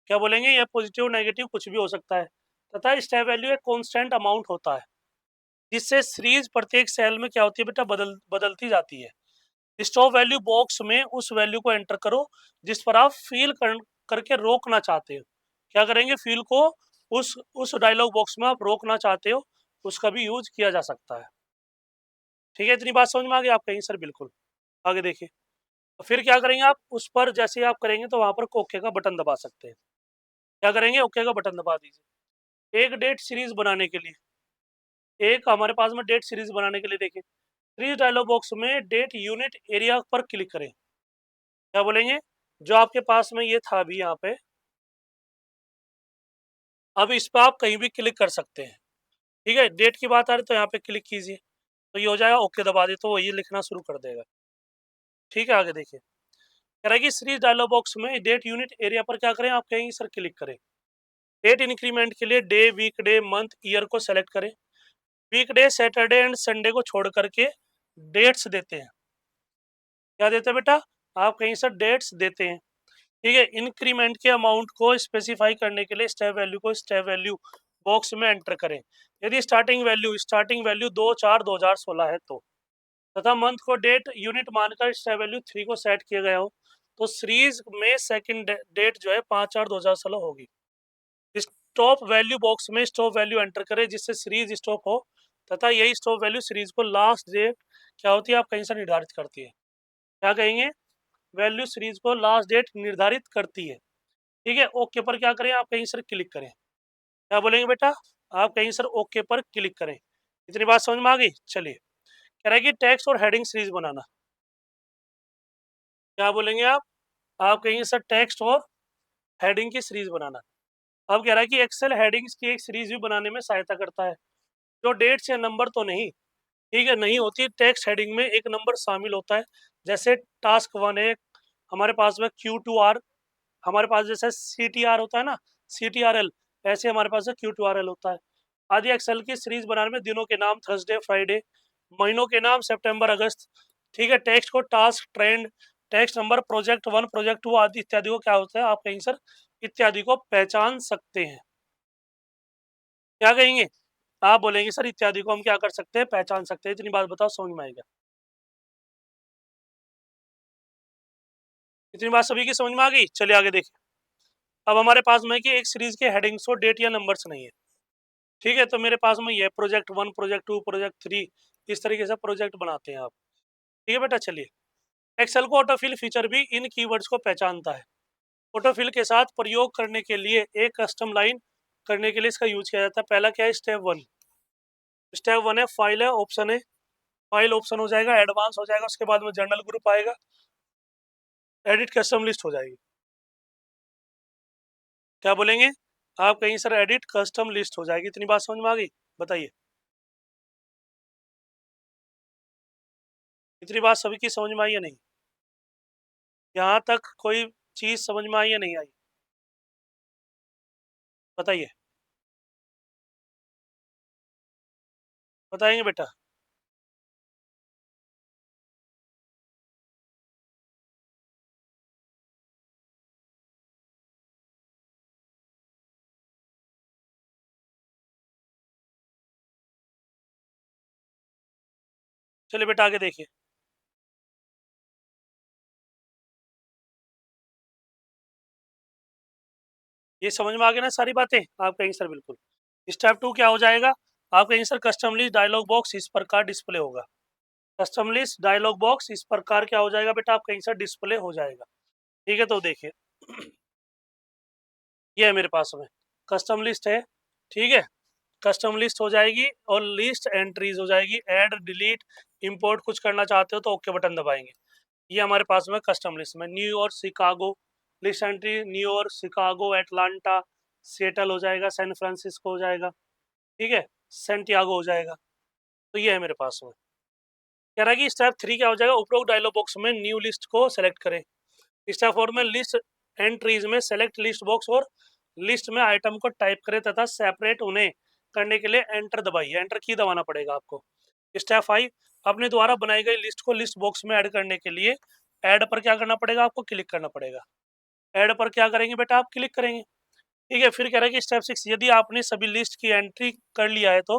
क्या बोलेंगे, यह पॉजिटिव नेगेटिव कुछ भी हो सकता है तथा स्टेप वैल्यू एक कांस्टेंट अमाउंट होता है जिससे सीरीज प्रत्येक सेल में क्या होती है बेटा, बदलती जाती है। स्टॉप वैल्यू बॉक्स में उस वैल्यू को एंटर करो जिस पर आप करके रोकना चाहते हो। क्या करेंगे, फील को उस डायलॉग बॉक्स में आप रोकना चाहते हो उसका भी यूज किया जा सकता है। ठीक है, इतनी बात समझ में आ गई आप कहीं सर बिल्कुल। आगे देखिए, तो फिर क्या करेंगे, आप उस पर जैसे आप करेंगे तो वहां पर ओके का बटन दबा सकते हैं। क्या करेंगे, ओके का बटन दबा दीजिए। एक डेट सीरीज बनाने के लिए एक हमारे पास में डेट सीरीज बनाने के लिए देखिए, सीरीज डायलॉग बॉक्स में डेट यूनिट एरिया पर क्लिक करें। क्या बोलेंगे? जो आपके पास में ये था अभी यहाँ पे, अब इस पर आप कहीं भी क्लिक कर सकते हैं। ठीक है, डेट की बात आ रही तो यहाँ पे क्लिक कीजिए, तो ये हो जाएगा, ओके दबा दे तो वो ये लिखना शुरू कर देगा। ठीक है, आगे देखिए, कह रहा है कि सीरीज डायलॉग बॉक्स में डेट यूनिट एरिया पर क्या करें, आप कहेंगे सर क्लिक करें। डेट इंक्रीमेंट के लिए day, week day, month, year को सेलेक्ट करें। वीकडे, सैटरडे एंड संडे को छोड़ करके डेट्स देते हैं। क्या देते हैं बेटा? आप कहीं सर डेट्स देते हैं। ठीक है, इंक्रीमेंट के अमाउंट को स्पेसिफाई करने के लिए स्टेप वैल्यू को स्टेप वैल्यू बॉक्स में एंटर करें। यदि स्टार्टिंग वैल्यू 2/4/2016 है तथा मंथ को डेट यूनिट मानकर स्टेप वैल्यू 3 को सेट किया गया हो, तो सीरीज में सेकंड डेट जो है 5/4/2016 होगी। स्टॉप वैल्यू बॉक्स में स्टॉप वैल्यू एंटर करें जिससे सीरीज स्टॉप हो, तथा यही स्टॉप वैल्यू सीरीज को लास्ट डेट क्या होती है, आप कहीं से निर्धारित करती है। क्या कहेंगे? वैल्यू सीरीज को लास्ट डेट निर्धारित करती है। ठीक है, ओके पर क्या करें, आप कहीं सर क्लिक करें। क्या बोलेंगे बेटा? आप कहीं सर ओके पर क्लिक करें। इतनी बात समझ में आ गई? चलिए, कह रहा है कि टेक्स्ट और हेडिंग सीरीज बनाना। क्या बोलेंगे आप कहेंगे सर टेक्स्ट और हेडिंग की सीरीज बनाना। अब कह रहा है कि एक्सेल हेडिंग्स की एक सीरीज भी बनाने में सहायता करता है, जो डेट्स या नंबर तो नहीं, ठीक है, नहीं होती। टेक्स्ट हेडिंग में एक नंबर शामिल होता है, जैसे टास्क 1 है हमारे पास में, Q2R हमारे पास जैसे CTR होता है ना, CTRL, ऐसे हमारे पास Q2RL होता है आदि। एक्सेल की सीरीज बनाने में दिनों के नाम थर्सडे फ्राइडे, महीनों के नाम सितंबर अगस्त, ठीक है, टेक्स्ट को task trend, text number project 1 project 2 आदि इत्यादि को क्या होता है, आप कहीं सर इत्यादि को पहचान सकते हैं। क्या कहेंगे? आप बोलेंगे सर इत्यादि को हम क्या कर सकते हैं, पहचान सकते हैं। इतनी बात बताओ, समझ में आएगा? इतनी बात सभी की समझ में आ गई? चलिए आगे देखिए। अब हमारे पास में कि एक सीरीज के हेडिंग्स को डेट या नंबर्स नहीं है। ठीक है, तो मेरे पास में ये प्रोजेक्ट 1 प्रोजेक्ट 2 प्रोजेक्ट 3, इस तरीके से प्रोजेक्ट बनाते हैं आप। ठीक है बेटा, चलिए। एक्सेल को ऑटोफिल फीचर भी इन कीवर्ड्स को पहचानता है। ऑटोफिल के साथ प्रयोग करने के लिए एक कस्टम लाइन करने के लिए इसका यूज किया जाता है। पहला क्या है? स्टेप 1 है फाइल है, ऑप्शन है, फाइल ऑप्शन हो जाएगा, एडवांस हो जाएगा, उसके बाद में जर्नल ग्रुप आएगा, एडिट कस्टम लिस्ट हो जाएगी। क्या बोलेंगे? आप कहीं सर एडिट कस्टम लिस्ट हो जाएगी। इतनी बात समझ में आ गई? बताइए, इतनी बात सभी की समझ में आई या नहीं? यहाँ तक कोई चीज समझ में आई या नहीं आई? बताइए, बताएंगे बेटा? चलिए बेटा आगे देखिए। ये समझ में आ गया ना सारी बातें? आप कहेंगे सर बिल्कुल। स्टेप 2 क्या हो जाएगा? आप कहेंगे sir custom list dialog box इस प्रकार डिस्प्ले होगा। कस्टम लिस्ट डायलॉग बॉक्स इस प्रकार क्या हो जाएगा बेटा? आप कहेंगे सर डिस्प्ले हो जाएगा। ठीक है, तो देखिए ये है मेरे पास में कस्टम लिस्ट है। ठीक है, कस्टम लिस्ट हो जाएगी और लिस्ट एंट्रीज हो जाएगी, ऐड डिलीट इंपोर्ट कुछ करना चाहते हो तो ओके बटन दबाएंगे। ये हमारे पास में कस्टम लिस्ट में New York Chicago list entry, New York Chicago Atlanta Seattle हो जाएगा, सैन फ्रांसिस्को हो जाएगा, ठीक है, सेंटियागो हो जाएगा। तो ये है मेरे पास में। कह रहा है कि स्टेप 3 क्या हो जाएगा? उपरोक्त डायलॉग बॉक्स में न्यू लिस्ट को सेलेक्ट करें। स्टेप 4 में लिस्ट एंट्रीज में सेलेक्ट लिस्ट बॉक्स और लिस्ट में आइटम को टाइप करें तथा सेपरेट उन्हें करने के लिए एंटर दबाइए, एंटर की दबाना पड़ेगा आपको। स्टेप 5 अपने द्वारा बनाई गई लिस्ट को लिस्ट बॉक्स में ऐड करने के लिए ऐड पर क्या करना पड़ेगा? आपको क्लिक करना पड़ेगा। ऐड पर क्या करेंगे बेटा? आप क्लिक करेंगे। ठीक है, फिर कह रहा है कि स्टेप 6 यदि आपने सभी लिस्ट की एंट्री कर लिया है तो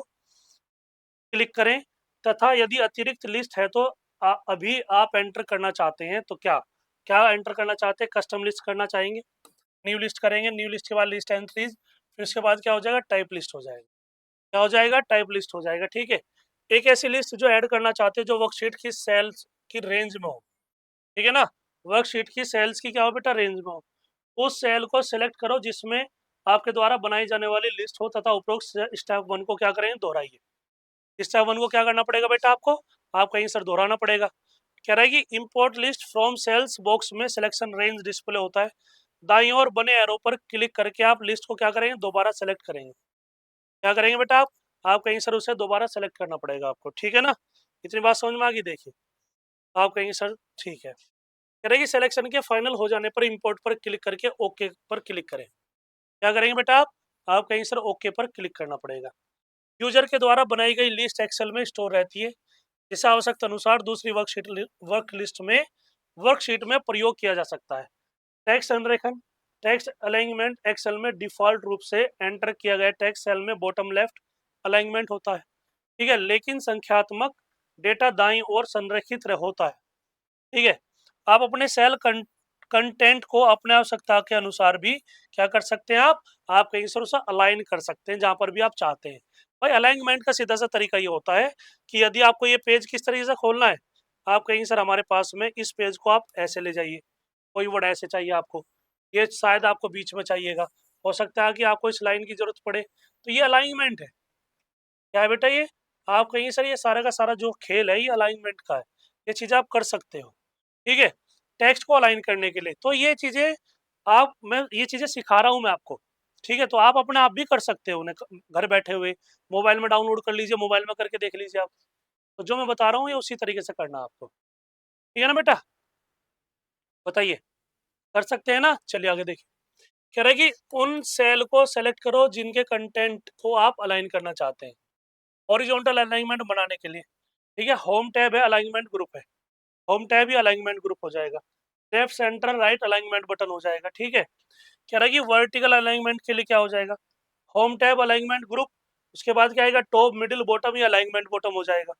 क्लिक करें, तथा यदि अतिरिक्त लिस्ट है तो अभी आप एंटर करना चाहते हैं तो क्या क्या एंटर करना चाहते हैं? कस्टम लिस्ट करना चाहेंगे, न्यू लिस्ट करेंगे, न्यू लिस्ट के बाद लिस्ट एंट्रीज, फिर उसके बाद क्या हो जाएगा? टाइप लिस्ट हो जाएगा। क्या हो जाएगा? टाइप लिस्ट हो जाएगा। ठीक है, एक ऐसी लिस्ट जो ऐड करना चाहते हैं जो वर्कशीट की सेल्स की रेंज में हो। ठीक है ना, वर्कशीट की सेल्स की क्या हो बेटा? रेंज में हो। उस सेल को सिलेक्ट करो जिसमें आपके द्वारा बनाई जाने वाली लिस्ट हो तथा उपरोक्त स्टेप 1 को क्या करेंगे? दोहराइए। स्टेप 1 को क्या करना पड़ेगा बेटा आपको? आप कहीं सर दोहराना पड़ेगा। कह रहा है कि import list from cells box में सिलेक्शन रेंज डिस्प्ले होता है, दाईं ओर बने एरो पर क्लिक करके आप लिस्ट को क्या करेंगे, दोबारा सेलेक्ट करेंगे। क्या करेंगे बेटा आप कहीं सर उसे दोबारा सेलेक्ट करना पड़ेगा आपको, ठीक है ना। इतनी बात समझ में आ गई। देखिए आप कहेंगे सर ठीक है। कह रहे कि सिलेक्शन के फाइनल हो जाने पर इंपोर्ट पर क्लिक करके ओके पर क्लिक करें। क्या करेंगे बेटा आप कहेंगे सर ओके पर क्लिक करना पड़ेगा। यूजर के द्वारा बनाई गई लिस्ट एक्सेल में स्टोर रहती है, जिसे आवश्यकता अनुसार दूसरी वर्कशीट में प्रयोग किया जा सकता है। टेक्स्ट संरेखन, टेक्स्ट अलाइनमेंट एक्सेल में डिफॉल्ट रूप से एंटर किया गया टेक्स्ट सेल में बॉटम लेफ्ट अलाइनमेंट होता है, ठीक है, लेकिन संख्यात्मक डेटा दाईं ओर संरेखित होता है, ठीक है। आप अपने सेल कंटेंट को अपने आवश्यकता के अनुसार भी क्या कर सकते हैं, आप कहीं से उसे अलाइन कर सकते हैं जहां पर भी आप चाहते हैं। भाई अलाइनमेंट का सीधा सा तरीका ये होता है कि यदि आपको ये पेज किस तरीके से खोलना है, आप कहीं सर हमारे पास में इस पेज को आप ऐसे ले जाइए, कोई वर्ड ऐसे चाहिए आपको, ये शायद आपको बीच में चाहिएगा, हो सकता है कि आपको इस लाइन की जरूरत पड़े, तो ये अलाइनमेंट है। क्या है बेटा ये आप कहीं सर ये सारा का सारा जो खेल है ये अलाइनमेंट का है, ये चीज़ें आप कर सकते हो, ठीक है। टेक्स्ट को अलाइन करने के लिए तो ये चीज़ें मैं ये चीज़ें सिखा रहा हूँ मैं आपको, ठीक है। तो आप अपने आप भी कर सकते हो उन्हें घर बैठे हुए, मोबाइल में डाउनलोड कर लीजिए, मोबाइल में करके देख लीजिए आप। तो जो मैं बता रहा हूँ ये उसी तरीके से करना आपको, ठीक है ना बेटा। बताइए कर सकते हैं ना। चलिए आगे देखिए। कह रहे कि उन सेल को सेलेक्ट करो जिनके कंटेंट को आप अलाइन करना चाहते हैं हॉरिजॉन्टल अलाइनमेंट बनाने के लिए, ठीक है। होम टैब है, अलाइनमेंट ग्रुप है, होम टैब ही अलाइनमेंट ग्रुप हो जाएगा। Left centre right alignment button हो जाएगा, ठीक है। कह रहा है कि वर्टिकल अलाइनमेंट के लिए क्या हो जाएगा, होम टैब अलाइनमेंट ग्रुप, उसके बाद क्या आएगा टॉप मिडिल बॉटम या अलाइनमेंट बॉटम हो जाएगा,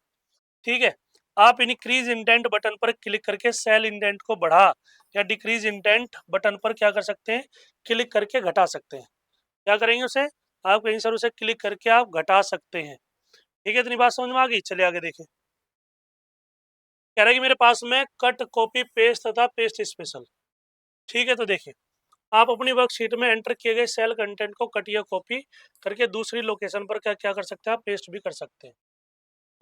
ठीक है। आप इंक्रीज इंडेंट बटन पर क्लिक करके सेल इंडेंट को बढ़ा या डिक्रीज इंडेंट बटन पर क्या कर सकते हैं, क्लिक करके घटा सकते हैं। क्या करेंगे उसे आप कहीं सर उसे क्लिक करके आप घटा सकते हैं, ठीक है। इतनी बात समझ में आ गई। चलिए आगे देखिए। कह रहा है कि मेरे पास में कट कॉपी पेस्ट तथा पेस्ट स्पेशल, ठीक है। तो देखिए आप अपनी वर्कशीट में एंटर किए गए सेल कंटेंट को कट या कॉपी करके दूसरी लोकेशन पर क्या क्या कर सकते हैं, आप पेस्ट भी कर सकते हैं।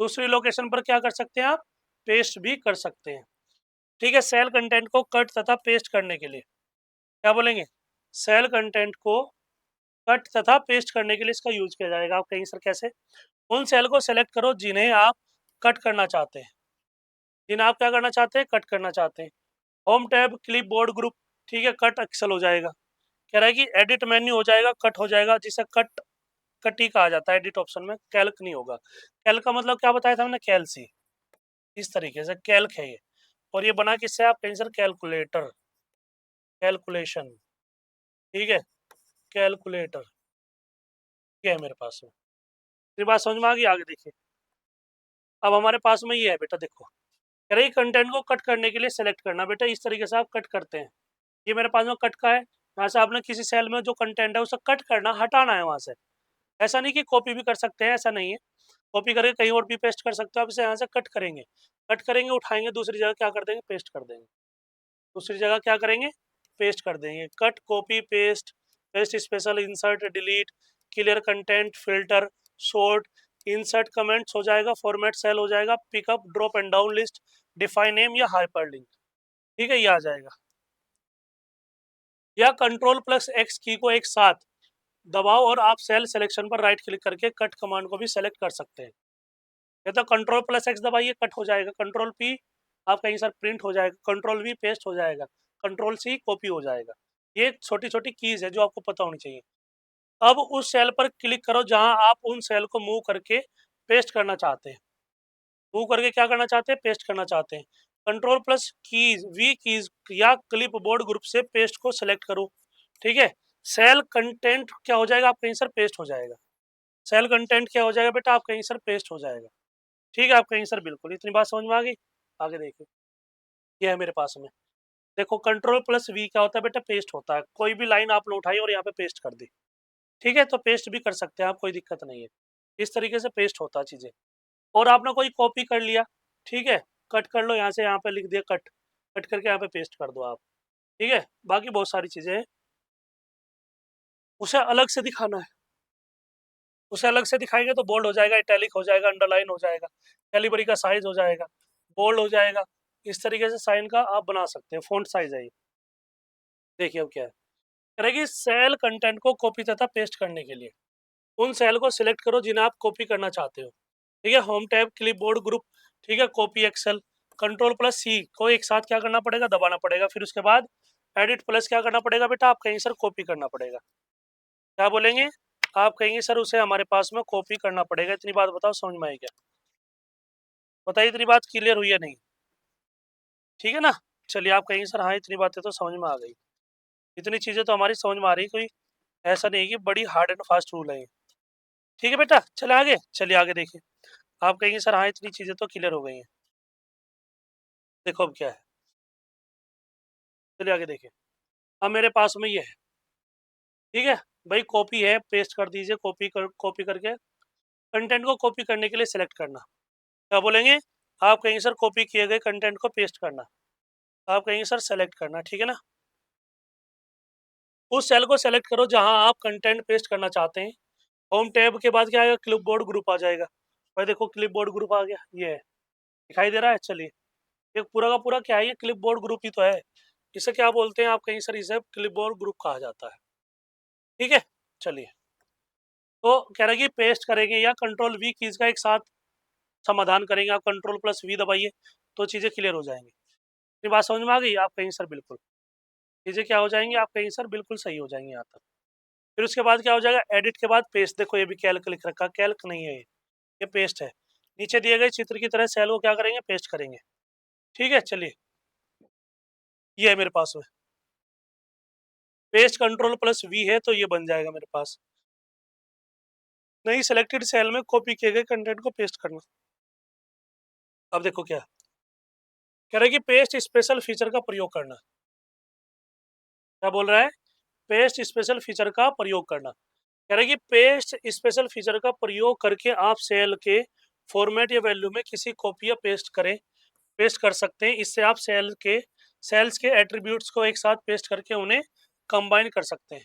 दूसरी लोकेशन पर क्या कर सकते हैं, आप पेस्ट भी कर सकते हैं, ठीक है। सेल कंटेंट को कट तथा पेस्ट करने के लिए क्या बोलेंगे, सेल कंटेंट को कट तथा पेस्ट करने के लिए इसका यूज किया जाएगा। आप कहेंगे सर कैसे, उन सेल को सेलेक्ट करो जिन्हें आप कट करना चाहते हैं, जिन्हें आप क्या करना चाहते हैं, कट करना चाहते हैं। Home tab clip board group, ठीक है, कट एक्सेल हो जाएगा। कह रहा है कि एडिट मेन्यू हो जाएगा, कट हो जाएगा, जिसे कट ही कहा जाता है एडिट ऑप्शन में, कैल्क नहीं होगा। कैल्क का मतलब क्या बताया था हमने, कैलसी, इस तरीके से कैल्क है ये। और ये बना किससे, आप कहें सर कैलकुलेटर, कैलकुलेशन, ठीक है, कैलकुलेटर ये है मेरे पास में। ये बात समझ में आ गई। आगे देखिए अब हमारे पास में ये है बेटा, देखो कह रही कंटेंट को कट करने के लिए सेलेक्ट करना, बेटा इस तरीके से आप कट करते हैं। ये मेरे पास में कट का है, यहाँ से आपने किसी सेल में जो कंटेंट है उसे कट करना, हटाना है वहाँ से। ऐसा नहीं कि कॉपी भी कर सकते हैं, ऐसा नहीं है, कॉपी करके कहीं और भी पेस्ट कर सकते हो। आप इसे यहाँ से कट करेंगे, कट करेंगे, उठाएंगे, दूसरी जगह क्या कर देंगे, पेस्ट कर देंगे, दूसरी जगह क्या करेंगे, पेस्ट कर देंगे। Cut copy paste, paste special, insert delete, clear content, filter, short, insert comments हो जाएगा, फॉर्मेट सेल हो जाएगा, pickup drop and down list, define name या हाइपरलिंक, ठीक है, ये आ जाएगा। या कंट्रोल प्लस एक्स की को एक साथ दबाओ और आप सेल सिलेक्शन पर राइट क्लिक करके कट कमांड को भी सेलेक्ट कर सकते हैं। या तो कंट्रोल प्लस एक्स दबाइए, कट हो जाएगा, कंट्रोल पी आप कहीं सर प्रिंट हो जाएगा, कंट्रोल वी पेस्ट हो जाएगा, कंट्रोल सी कॉपी हो जाएगा। ये छोटी छोटी कीज है जो आपको पता होनी चाहिए। अब उस सेल पर क्लिक करो जहां आप उन सेल को मूव करके पेस्ट करना चाहते हैं, मूव करके क्या करना चाहते हैं, पेस्ट करना चाहते हैं। Control plus keys V keys या क्लिप बोर्ड ग्रुप से पेस्ट को सिलेक्ट करो, ठीक है। सेल कंटेंट क्या हो जाएगा, आप कहीं सर पेस्ट हो जाएगा, सेल कंटेंट क्या हो जाएगा बेटा, आप कहीं सर पेस्ट हो जाएगा, ठीक है। आप कहीं सर बिल्कुल, इतनी बात समझ में आ गई। आगे देखिए ये है मेरे पास में, देखो कंट्रोल प्लस वी क्या होता है बेटा, पेस्ट होता है। कोई भी लाइन आपने उठाई और यहाँ पे पेस्ट कर दी, ठीक है, तो पेस्ट भी कर सकते हैं आप, कोई दिक्कत नहीं है। इस तरीके से पेस्ट होता है चीजें। और आपने कोई कॉपी कर लिया, ठीक है, कट कर लो यहाँ से, यहाँ पे लिख दिया कट, कट करके यहाँ पे पेस्ट कर दो आप, ठीक है। बाकी बहुत सारी चीजें हैं, उसे अलग से दिखाना है, उसे अलग से दिखाएंगे तो बोल्ड हो जाएगा, इटैलिक हो जाएगा, अंडरलाइन हो जाएगा, कैलिबरी का साइज हो जाएगा, बोल्ड हो जाएगा। इस तरीके से साइन का आप बना सकते हैं। फ़ॉन्ट साइज है ये। देखिए अब क्या है, करेगी सेल कंटेंट को कॉपी तथा पेस्ट करने के लिए उन सेल को सिलेक्ट करो जिन्हें आप कॉपी करना चाहते हो। ठीक है, होम टैब, क्लिपबोर्ड, ग्रुप, ठीक है, कॉपी एक्सेल, कंट्रोल प्लस सी को एक साथ क्या करना पड़ेगा, दबाना पड़ेगा। फिर उसके बाद एडिट प्लस क्या करना पड़ेगा बेटा, आप कहीं सर कॉपी करना पड़ेगा। क्या बोलेंगे आप, कहेंगे सर उसे हमारे पास में कॉपी करना पड़ेगा। इतनी बात बताओ समझ में आई क्या? बताइए इतनी बात क्लियर हुई या नहीं? ठीक है ना। चलिए आप कहेंगे सर हाँ इतनी बातें तो समझ में आ गई। इतनी चीज़ें तो हमारी समझ में आ रही, कोई ऐसा नहीं है कि बड़ी हार्ड एंड फास्ट रूल है ये। ठीक है बेटा, चले आगे, चलिए आगे देखिए। आप कहेंगे सर हाँ इतनी चीज़ें तो क्लियर हो गई हैं। देखो अब क्या है, चलिए आगे देखिए। अब मेरे पास में ये है, ठीक है भाई, कॉपी है, पेस्ट कर दीजिए। कॉपी करके कंटेंट को कॉपी करने के लिए सिलेक्ट करना। क्या बोलेंगे आप, कहेंगे सर कॉपी किए गए कंटेंट को पेस्ट करना। आप कहेंगे सर सेलेक्ट करना। ठीक है ना। उस सेल को सेलेक्ट करो जहां आप कंटेंट पेस्ट करना चाहते हैं। होम टैब के बाद क्या आएगा, क्लिपबोर्ड ग्रुप आ जाएगा। भाई देखो क्लिपबोर्ड ग्रुप आ गया, ये है, दिखाई दे रहा है। चलिए ये पूरा का पूरा क्या है, ये क्लिपबोर्ड ग्रुप ही तो है। इसे क्या बोलते हैं आप, कहीं सर इसे क्लिपबोर्ड ग्रुप कहा जाता है। ठीक है, चलिए तो कह रहा है कि पेस्ट करेंगे या कंट्रोल वी कीज का एक साथ समाधान करेंगे। आप कंट्रोल प्लस वी दबाइए तो चीज़ें क्लियर हो जाएंगी। ये बात समझ में आ गई? आप कहीं सर बिल्कुल, चीज़ें क्या हो जाएंगी, आप कहीं सर बिल्कुल सही हो जाएंगी यहाँ तक। फिर उसके बाद क्या हो जाएगा, एडिट के बाद पेस्ट। देखो ये भी कैल्क लिख रखा, कैल्क नहीं है ये पेस्ट है। नीचे दिए गए चित्र की तरह सेल को क्या करेंगे, पेस्ट करेंगे। ठीक है, चलिए ये है मेरे पास में पेस्ट, कंट्रोल प्लस वी है तो ये बन जाएगा मेरे पास। नई सिलेक्टेड सेल में कॉपी किए गए कंटेंट को पेस्ट करना। अब देखो क्या कह रहा है कि पेस्ट स्पेशल फीचर का प्रयोग करना। क्या बोल रहा है, पेस्ट स्पेशल फीचर का प्रयोग करना। कह रहा है कि पेस्ट स्पेशल फीचर का प्रयोग करके आप सेल के फॉर्मेट या वैल्यू में किसी कॉपी या पेस्ट कर सकते हैं। इससे आप सेल्स के एट्रीब्यूट्स को एक साथ पेस्ट करके उन्हें कंबाइन कर सकते हैं।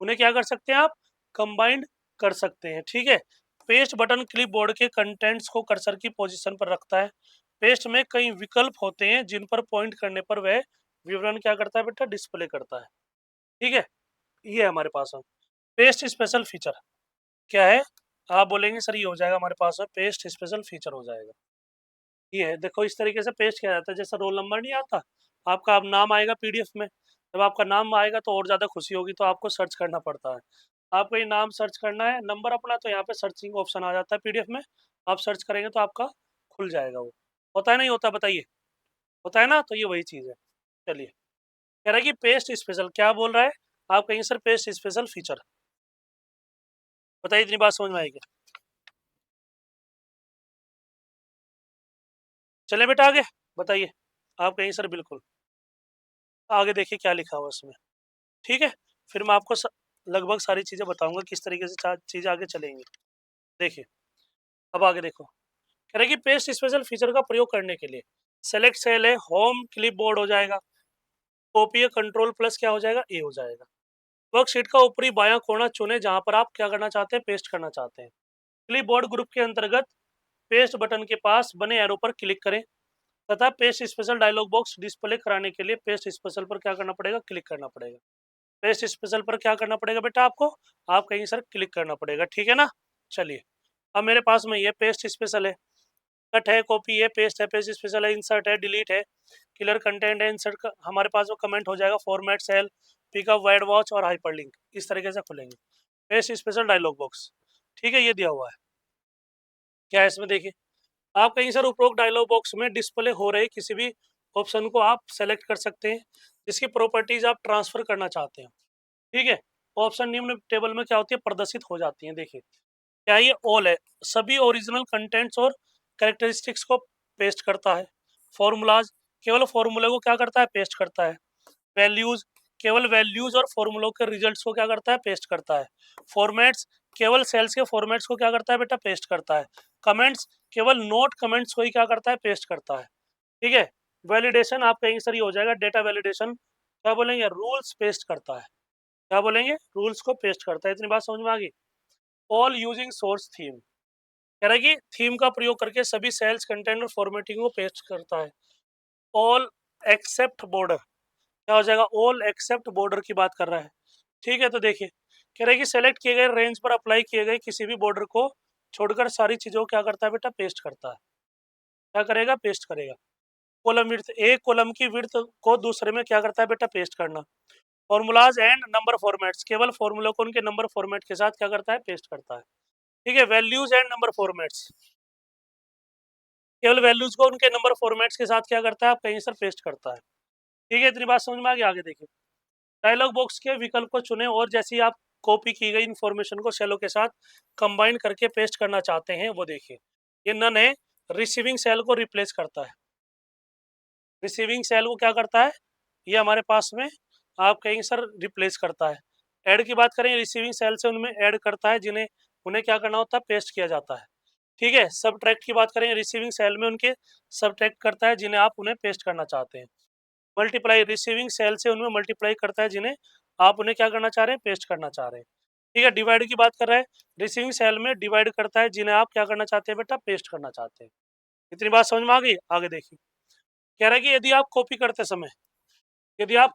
उन्हें क्या कर सकते हैं आप, कंबाइंड कर सकते हैं। ठीक है, पेस्ट बटन क्लिपबोर्ड के कंटेंट्स को कर्सर की पोजीशन पर रखता है। पेस्ट में कई विकल्प होते हैं जिन पर पॉइंट करने पर वह विवरण क्या करता है बेटा, डिस्प्ले करता है। ठीक है, ये है हमारे पास में पेस्ट स्पेशल फीचर। क्या है, आप बोलेंगे सर ये हो जाएगा हमारे पास में पेस्ट स्पेशल फीचर हो जाएगा। ये है, देखो इस तरीके से पेस्ट किया जाता है। जैसे रोल नंबर नहीं आता आपका, अब नाम आएगा पीडीएफ में, जब आपका नाम आएगा तो और ज़्यादा खुशी होगी, तो आपको सर्च करना पड़ता है। आपको ये नाम सर्च करना है, नंबर अपना, तो यहाँ पे सर्चिंग ऑप्शन आ जाता है पीडीएफ में। आप सर्च करेंगे तो आपका खुल जाएगा वो। होता है नहीं होता, बताइए? होता है ना, तो ये वही चीज़ है। चलिए कह रहा है कि पेस्ट स्पेशल, क्या बोल रहा है आप कहेंगे सर पेस्ट स्पेशल फीचर। बताइए इतनी बात समझ में आएगी? चले बेटा आगे, बताइए। आप कहेंगे सर बिल्कुल, आगे देखिए क्या लिखा हुआ उसमें। ठीक है, फिर मैं आपको लगभग सारी चीज़ें बताऊंगा किस तरीके से चीज़ें आगे चलेंगी। देखिए अब आगे देखो, कह रहे कि पेस्ट स्पेशल फीचर का प्रयोग करने के लिए सेलेक्ट सेल है, होम क्लिपबोर्ड हो जाएगा, कॉपी है, कंट्रोल प्लस क्या हो जाएगा, ए हो जाएगा। वर्कशीट का ऊपरी बायां कोना चुने जहां पर आप क्या करना चाहते हैं, पेस्ट करना चाहते हैं। क्लिपबोर्ड ग्रुप के अंतर्गत पेस्ट बटन के पास बने एरो पर क्लिक करें तथा paste special dialogue box display कराने के लिए पेस्ट स्पेशल पर क्या करना पड़ेगा, क्लिक करना पड़ेगा। पेस्ट स्पेशल पर क्या करना पड़ेगा बेटा आपको, आप कहीं सर क्लिक करना पड़ेगा। ठीक है ना। चलिए अब मेरे पास में ये पेस्ट स्पेशल है, कट है, कॉपी है, पेस्ट है, पेस्ट स्पेशल है, इंसर्ट है, डिलीट है, क्लियर कंटेंट है, इंसर्ट हमारे पास वो कमेंट हो जाएगा, format cell, pickup, wide watch और हाइपरलिंक, इस तरीके से खुलेंगे पेस्ट स्पेशल डायलॉग बॉक्स। ठीक है, ये दिया हुआ है। क्या है इसमें, देखिए आप कहीं सर उपरोक्त डायलॉग बॉक्स में डिस्प्ले हो रहे किसी भी ऑप्शन को आप सेलेक्ट कर सकते हैं जिसकी प्रॉपर्टीज आप ट्रांसफर करना चाहते हैं। ठीक है, ऑप्शन निम्न टेबल में क्या होती है, प्रदर्शित हो जाती हैं। देखिए क्या ये ऑल है, सभी ओरिजिनल कंटेंट्स और कैरेक्टरिस्टिक्स को पेस्ट करता है। फॉर्मूलाज, केवल फॉर्मूले को क्या करता है, पेस्ट करता है। वैल्यूज, केवल वैल्यूज और फॉर्मूलों के रिजल्ट्स को क्या करता है, पेस्ट करता है। फॉर्मेट्स, केवल सेल्स के फॉर्मेट्स को क्या करता है बेटा, पेस्ट करता है। कमेंट्स, केवल नोट कमेंट्स को ही क्या करता है, पेस्ट करता है। ठीक है, वैलिडेशन आप कहेंगे सर ये हो जाएगा डेटा वैलिडेशन, क्या बोलेंगे, रूल्स पेस्ट करता है। क्या बोलेंगे, रूल्स को पेस्ट करता है। इतनी बात समझ में आ गई? ऑल यूजिंग सोर्स थीम, कह रहा है कि थीम का प्रयोग करके सभी सेल्स कंटेंट और फॉर्मेटिंग को पेस्ट करता है। ऑल एक्सेप्ट बॉर्डर, क्या हो जाएगा, ऑल एक्सेप्ट बॉर्डर की बात कर रहा है। ठीक है, तो देखिए कह रहा है कि सेलेक्ट किए गए रेंज पर अप्लाई किए गए किसी भी बॉर्डर को छोड़कर सारी चीजों को क्या करता है बेटा, पेस्ट करता है। क्या करेगा, पेस्ट करेगा। कॉलम विड्थ, एक कॉलम की विड्थ को दूसरे में क्या करता है बेटा, पेस्ट करना। फॉर्मूलाज एंड नंबर फॉर्मेट्स, केवल फॉर्मूला को उनके नंबर फॉर्मेट के साथ क्या करता है, पेस्ट करता है। ठीक है, वैल्यूज एंड नंबर फॉर्मेट्स, केवल वैल्यूज को उनके नंबर फॉर्मेट्स के साथ क्या करता है, आप कहीं सर पेस्ट करता है। ठीक है, इतनी बात समझ में आ गई। आगे देखिए, डायलॉग बॉक्स के विकल्प को चुनें और जैसी आप कॉपी की गई इन्फॉर्मेशन को सेलों के साथ कंबाइन करके पेस्ट करना चाहते हैं वो देखिए, ये नन है, रिसीविंग सेल को रिप्लेस करता है। रिसीविंग सेल को क्या करता है, ये हमारे पास में आप कहेंगे सर रिप्लेस करता है। ऐड की बात करें, रिसीविंग सेल से उनमें ऐड करता है जिन्हें उन्हें क्या करना होता है, पेस्ट किया जाता है। ठीक है, सबट्रैक्ट की बात करें, रिसीविंग सेल में उनके सबट्रैक्ट करता है जिन्हें आप उन्हें पेस्ट करना चाहते हैं। मल्टीप्लाई, रिसीविंग सेल से उनमें मल्टीप्लाई करता है जिन्हें आप उन्हें क्या करना चाह रहे हैं, पेस्ट करना चाह रहे हैं। ठीक है, डिवाइड की बात कर रहा है, रिसीविंग सेल में डिवाइड करता है जिन्हें आप क्या करना चाहते हैं बेटा, पेस्ट करना चाहते हैं। इतनी बात समझ में आ गई। आगे देखिए, कह रहा है कि यदि आप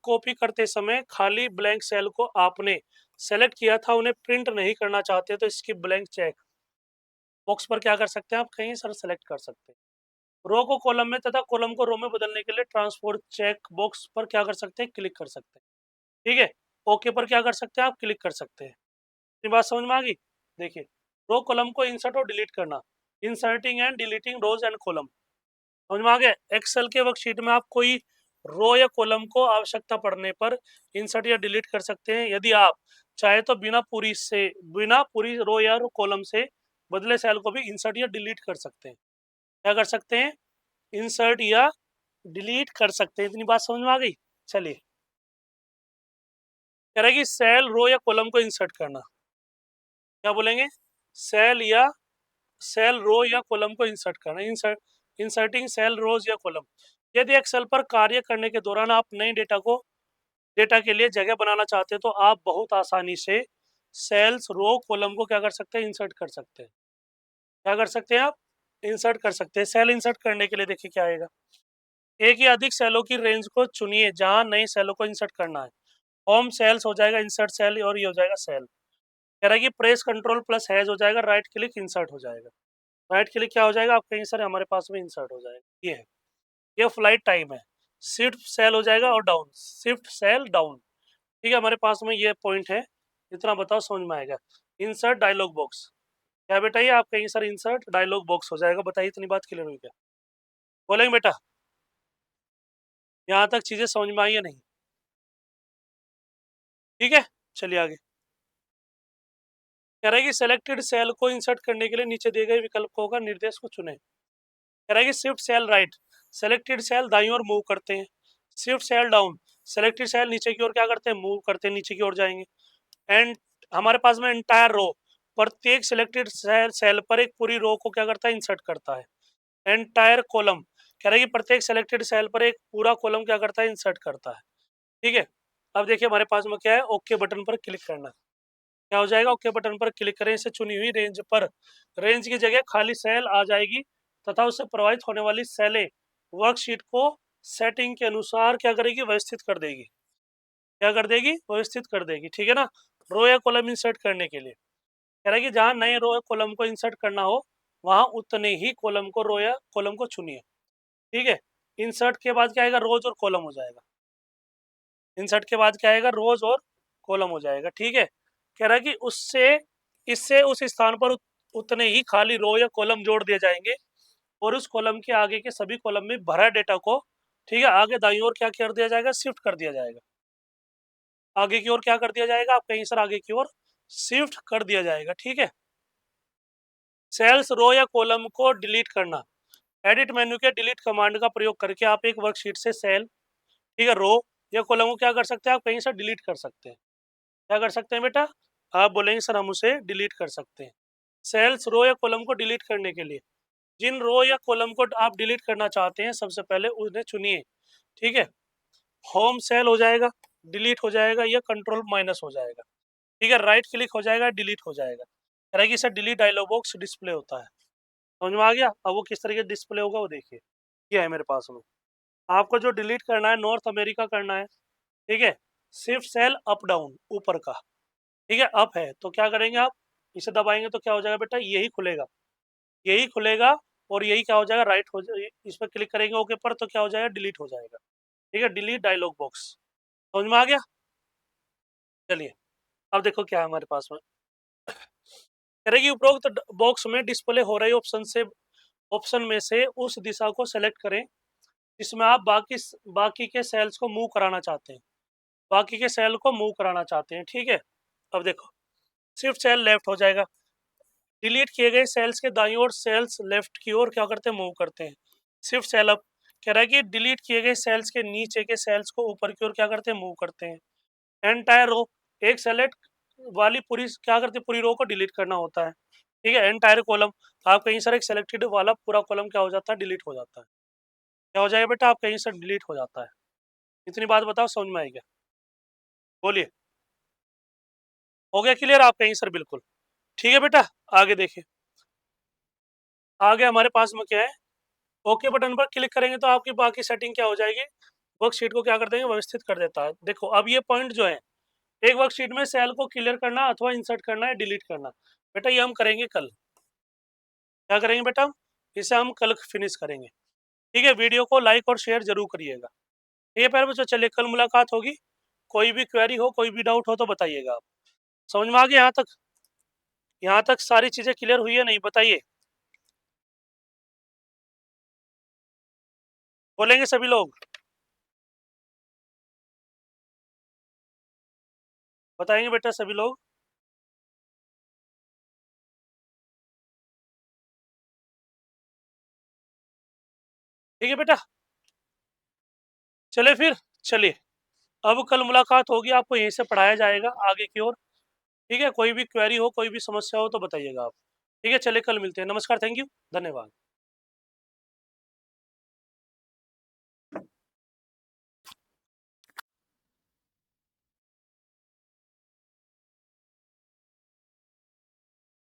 कॉपी करते समय खाली ब्लैंक सेल को आपने सेलेक्ट किया था उन्हें प्रिंट नहीं करना चाहते तो इसकी ब्लैंक चेक बॉक्स पर क्या कर सकते हैं, आप कहीं सर सेलेक्ट कर सकते हैं। रो को कॉलम में तथा कॉलम को रो में बदलने के लिए ट्रांसपोर्ट चेक बॉक्स पर क्या कर सकते हैं, क्लिक कर सकते हैं। ठीक है, ओके पर क्या कर सकते हैं, आप क्लिक कर सकते हैं। ये बात समझ में आ गई। देखिए, रो कॉलम को इंसर्ट और डिलीट करना, inserting and deleting rows and column, समझ में आ गया। एक्सेल के वर्कशीट में आप कोई रो या कॉलम को आवश्यकता पड़ने पर इंसर्ट या डिलीट कर सकते हैं। यदि आप चाहे तो बिना पूरी रो या कॉलम से बदले सेल को भी इंसर्ट या डिलीट कर सकते हैं। क्या कर सकते हैं, इंसर्ट या डिलीट कर सकते हैं। इतनी बात समझ में आ गई। चलिए, कह रहा है कि सेल रो या कॉलम को इंसर्ट करना, क्या बोलेंगे, सेल या सेल रो या कॉलम को इंसर्ट करना, इंसर्टिंग सेल रोज या कॉलम। यदि एक्सेल पर कार्य करने के दौरान आप नए डेटा के लिए जगह बनाना चाहते हैं तो आप बहुत आसानी से सेल्स रो कॉलम को क्या कर सकते हैं, इंसर्ट कर सकते हैं। क्या कर सकते हैं, आप इंसर्ट कर सकते हैं। सेल इंसर्ट करने के लिए देखिए क्या आएगा, एक या अधिक सेलों की रेंज को चुनिए जहां नए सेलों को इंसर्ट करना है। होम सेल्स हो जाएगा, इंसर्ट सेल, और ये हो जाएगा सेल। कह रहा है कि प्रेस कंट्रोल प्लस हैज हो जाएगा, राइट क्लिक इंसर्ट हो जाएगा। राइट क्लिक क्या हो जाएगा, आप कहीं सर हमारे पास में इंसर्ट हो जाएगा। ये है, ये फ्लाइट टाइम है। शिफ्ट सेल हो जाएगा और डाउन, शिफ्ट सेल डाउन। ठीक है, हमारे पास में ये पॉइंट है, इतना बताओ समझ में आएगा। इंसर्ट डायलॉग बॉक्स, क्या बेटा, ये आप कहीं सर इंसर्ट डायलॉग बॉक्स हो जाएगा। बताइए इतनी बात क्लियर हुई क्या, बोलेंगे बेटा, यहाँ तक चीजें समझ में आई है नहीं। ठीक है, चलिए आगे। कह रहा है कि सेलेक्टेड सेल को इंसर्ट करने के लिए नीचे दिए गए विकल्पों का निर्देश को चुने। कह रहा है कि shift cell right, selected cell दाईं ओर मूव करते हैं। Shift cell down, selected cell नीचे की ओर क्या करते हैं, मूव करते हैं, नीचे की ओर जाएंगे। एंड हमारे पास में एंटायर रो, प्रत्येक सिलेक्टेड सेल पर एक पूरी रो को क्या करता है, इंसर्ट करता है। एंटायर कॉलम, कह रहा है कि प्रत्येक सिलेक्टेड सेल पर एक पूरा कॉलम क्या करता है, इंसर्ट करता है। ठीक है, अब देखिए हमारे पास में क्या है, ओके बटन पर क्लिक करना। क्या हो जाएगा, ओके बटन पर क्लिक करें, इसे चुनी हुई रेंज पर रेंज की जगह खाली सेल आ जाएगी तथा उससे प्रभावित होने वाली सेलें वर्कशीट को सेटिंग के अनुसार क्या करेगी, व्यवस्थित कर देगी। क्या कर देगी, व्यवस्थित कर देगी। ठीक है ना, रो या कॉलम इंसर्ट करने के लिए कह रहा है कि जहां नए रो या कॉलम को इंसर्ट करना हो वहां उतने ही कॉलम को रो या कॉलम को चुनिए। ठीक है, इंसर्ट के बाद क्या आएगा, रोज और कॉलम हो जाएगा। इंसर्ट के बाद क्या आएगा, रोज और कॉलम हो जाएगा। ठीक है, कह रहा है कि उससे इससे उस स्थान पर उतने ही खाली रो या कॉलम जोड़ दिए जाएंगे और उस कॉलम के आगे के सभी कॉलम में भरा डेटा को, ठीक है, आगे दाईं ओर क्या कर दिया जाएगा, शिफ्ट कर दिया जाएगा। आगे की ओर क्या कर दिया जाएगा, आप कहीं सर आगे की ओर शिफ्ट कर दिया जाएगा। ठीक है, सेल्स रो या कॉलम को डिलीट करना, एडिट मेन्यू के डिलीट कमांड का प्रयोग करके आप एक वर्कशीट से सेल, ठीक है, रो या कॉलम को क्या कर सकते हैं, आप कहीं से डिलीट कर सकते हैं। क्या कर सकते हैं बेटा, आप बोलेंगे सर हम उसे डिलीट कर सकते हैं। सेल्स रो या कॉलम को डिलीट करने के लिए जिन रो या कॉलम को आप डिलीट करना चाहते हैं सबसे पहले उन्हें चुनिए। ठीक है, होम सेल हो जाएगा, डिलीट हो जाएगा, या कंट्रोल माइनस हो जाएगा। ठीक है, राइट क्लिक हो जाएगा, डिलीट हो जाएगा। रहा है कि sir delete dialog box display होता है, समझ में आ गया। अब वो किस तरीके से डिस्प्ले होगा वो देखिए, ये है मेरे पास में। आपको जो डिलीट करना है नॉर्थ अमेरिका करना है, ठीक है, शिफ्ट सेल अप डाउन ऊपर का, ठीक है, अप है तो क्या करेंगे आप, इसे दबाएंगे तो क्या हो जाएगा बेटा, यही खुलेगा, यही खुलेगा, और यही क्या हो जाएगा, राइट हो जाए, इस पर क्लिक करेंगे ओके पर तो क्या हो जाएगा, डिलीट हो जाएगा, ठीक है, डिलीट डायलॉग बॉक्स, समझ में आ गया। चलिए अब देखो क्या है हमारे पास में, करेगी उपरोक्त बॉक्स में डिस्प्ले हो रहे ऑप्शन में से उस दिशा को सेलेक्ट करें जिसमें आप बाकी के सेल्स को मूव कराना चाहते हैं, बाकी के सेल को मूव कराना चाहते हैं, ठीक है। अब देखो शिफ्ट सेल लेफ्ट हो जाएगा, डिलीट किए गए सेल्स के दाईं ओर सेल्स लेफ्ट की ओर क्या करते हैं, मूव करते हैं। शिफ्ट सेल अप कह रहा है कि डिलीट किए गए सेल्स के नीचे के सेल्स को ऊपर की ओर क्या करते हैं, मूव करते हैं। एंटायर रो, एक सेलेक्ट वाली पूरी क्या करते हैं, पूरी रो को डिलीट करना होता है, ठीक है। एंटायर कॉलम, आप कहीं सर एक सेलेक्टेड वाला पूरा कॉलम क्या हो जाता है, डिलीट हो जाता है, क्या हो जाएगा बेटा, आप कहीं से डिलीट हो जाता है। इतनी बात बताओ समझ में आएगा, बोलिए, हो गया क्लियर आप कहीं सर, बिल्कुल ठीक है बेटा। आगे देखिए, आगे हमारे पास में क्या है, ओके बटन पर क्लिक करेंगे तो आपकी बाकी सेटिंग क्या हो जाएगी, वर्कशीट को क्या कर देंगे, व्यवस्थित कर देता है। देखो अब ये पॉइंट जो है, एक वर्कशीट में सेल को क्लियर करना अथवा इंसर्ट करना है, डिलीट करना, बेटा ये हम करेंगे कल, क्या करेंगे बेटा, इसे हम कल फिनिश करेंगे, ठीक है। वीडियो को लाइक और शेयर जरूर करिएगा, ठीक है। पहले बच्चों चलिए कल मुलाकात होगी, कोई भी क्वेरी हो कोई भी डाउट हो तो बताइएगा आप। समझ में आ गया यहाँ तक, यहाँ तक सारी चीजें क्लियर हुई है नहीं, बताइए, बोलेंगे सभी लोग, बताएंगे बेटा सभी लोग। ठीक है बेटा, चले फिर, चलिए अब कल मुलाकात होगी, आपको यहीं से पढ़ाया जाएगा आगे की ओर, ठीक है। कोई भी क्वेरी हो कोई भी समस्या हो तो बताइएगा आप, ठीक है। चलिए कल मिलते हैं, नमस्कार, थैंक यू, धन्यवाद।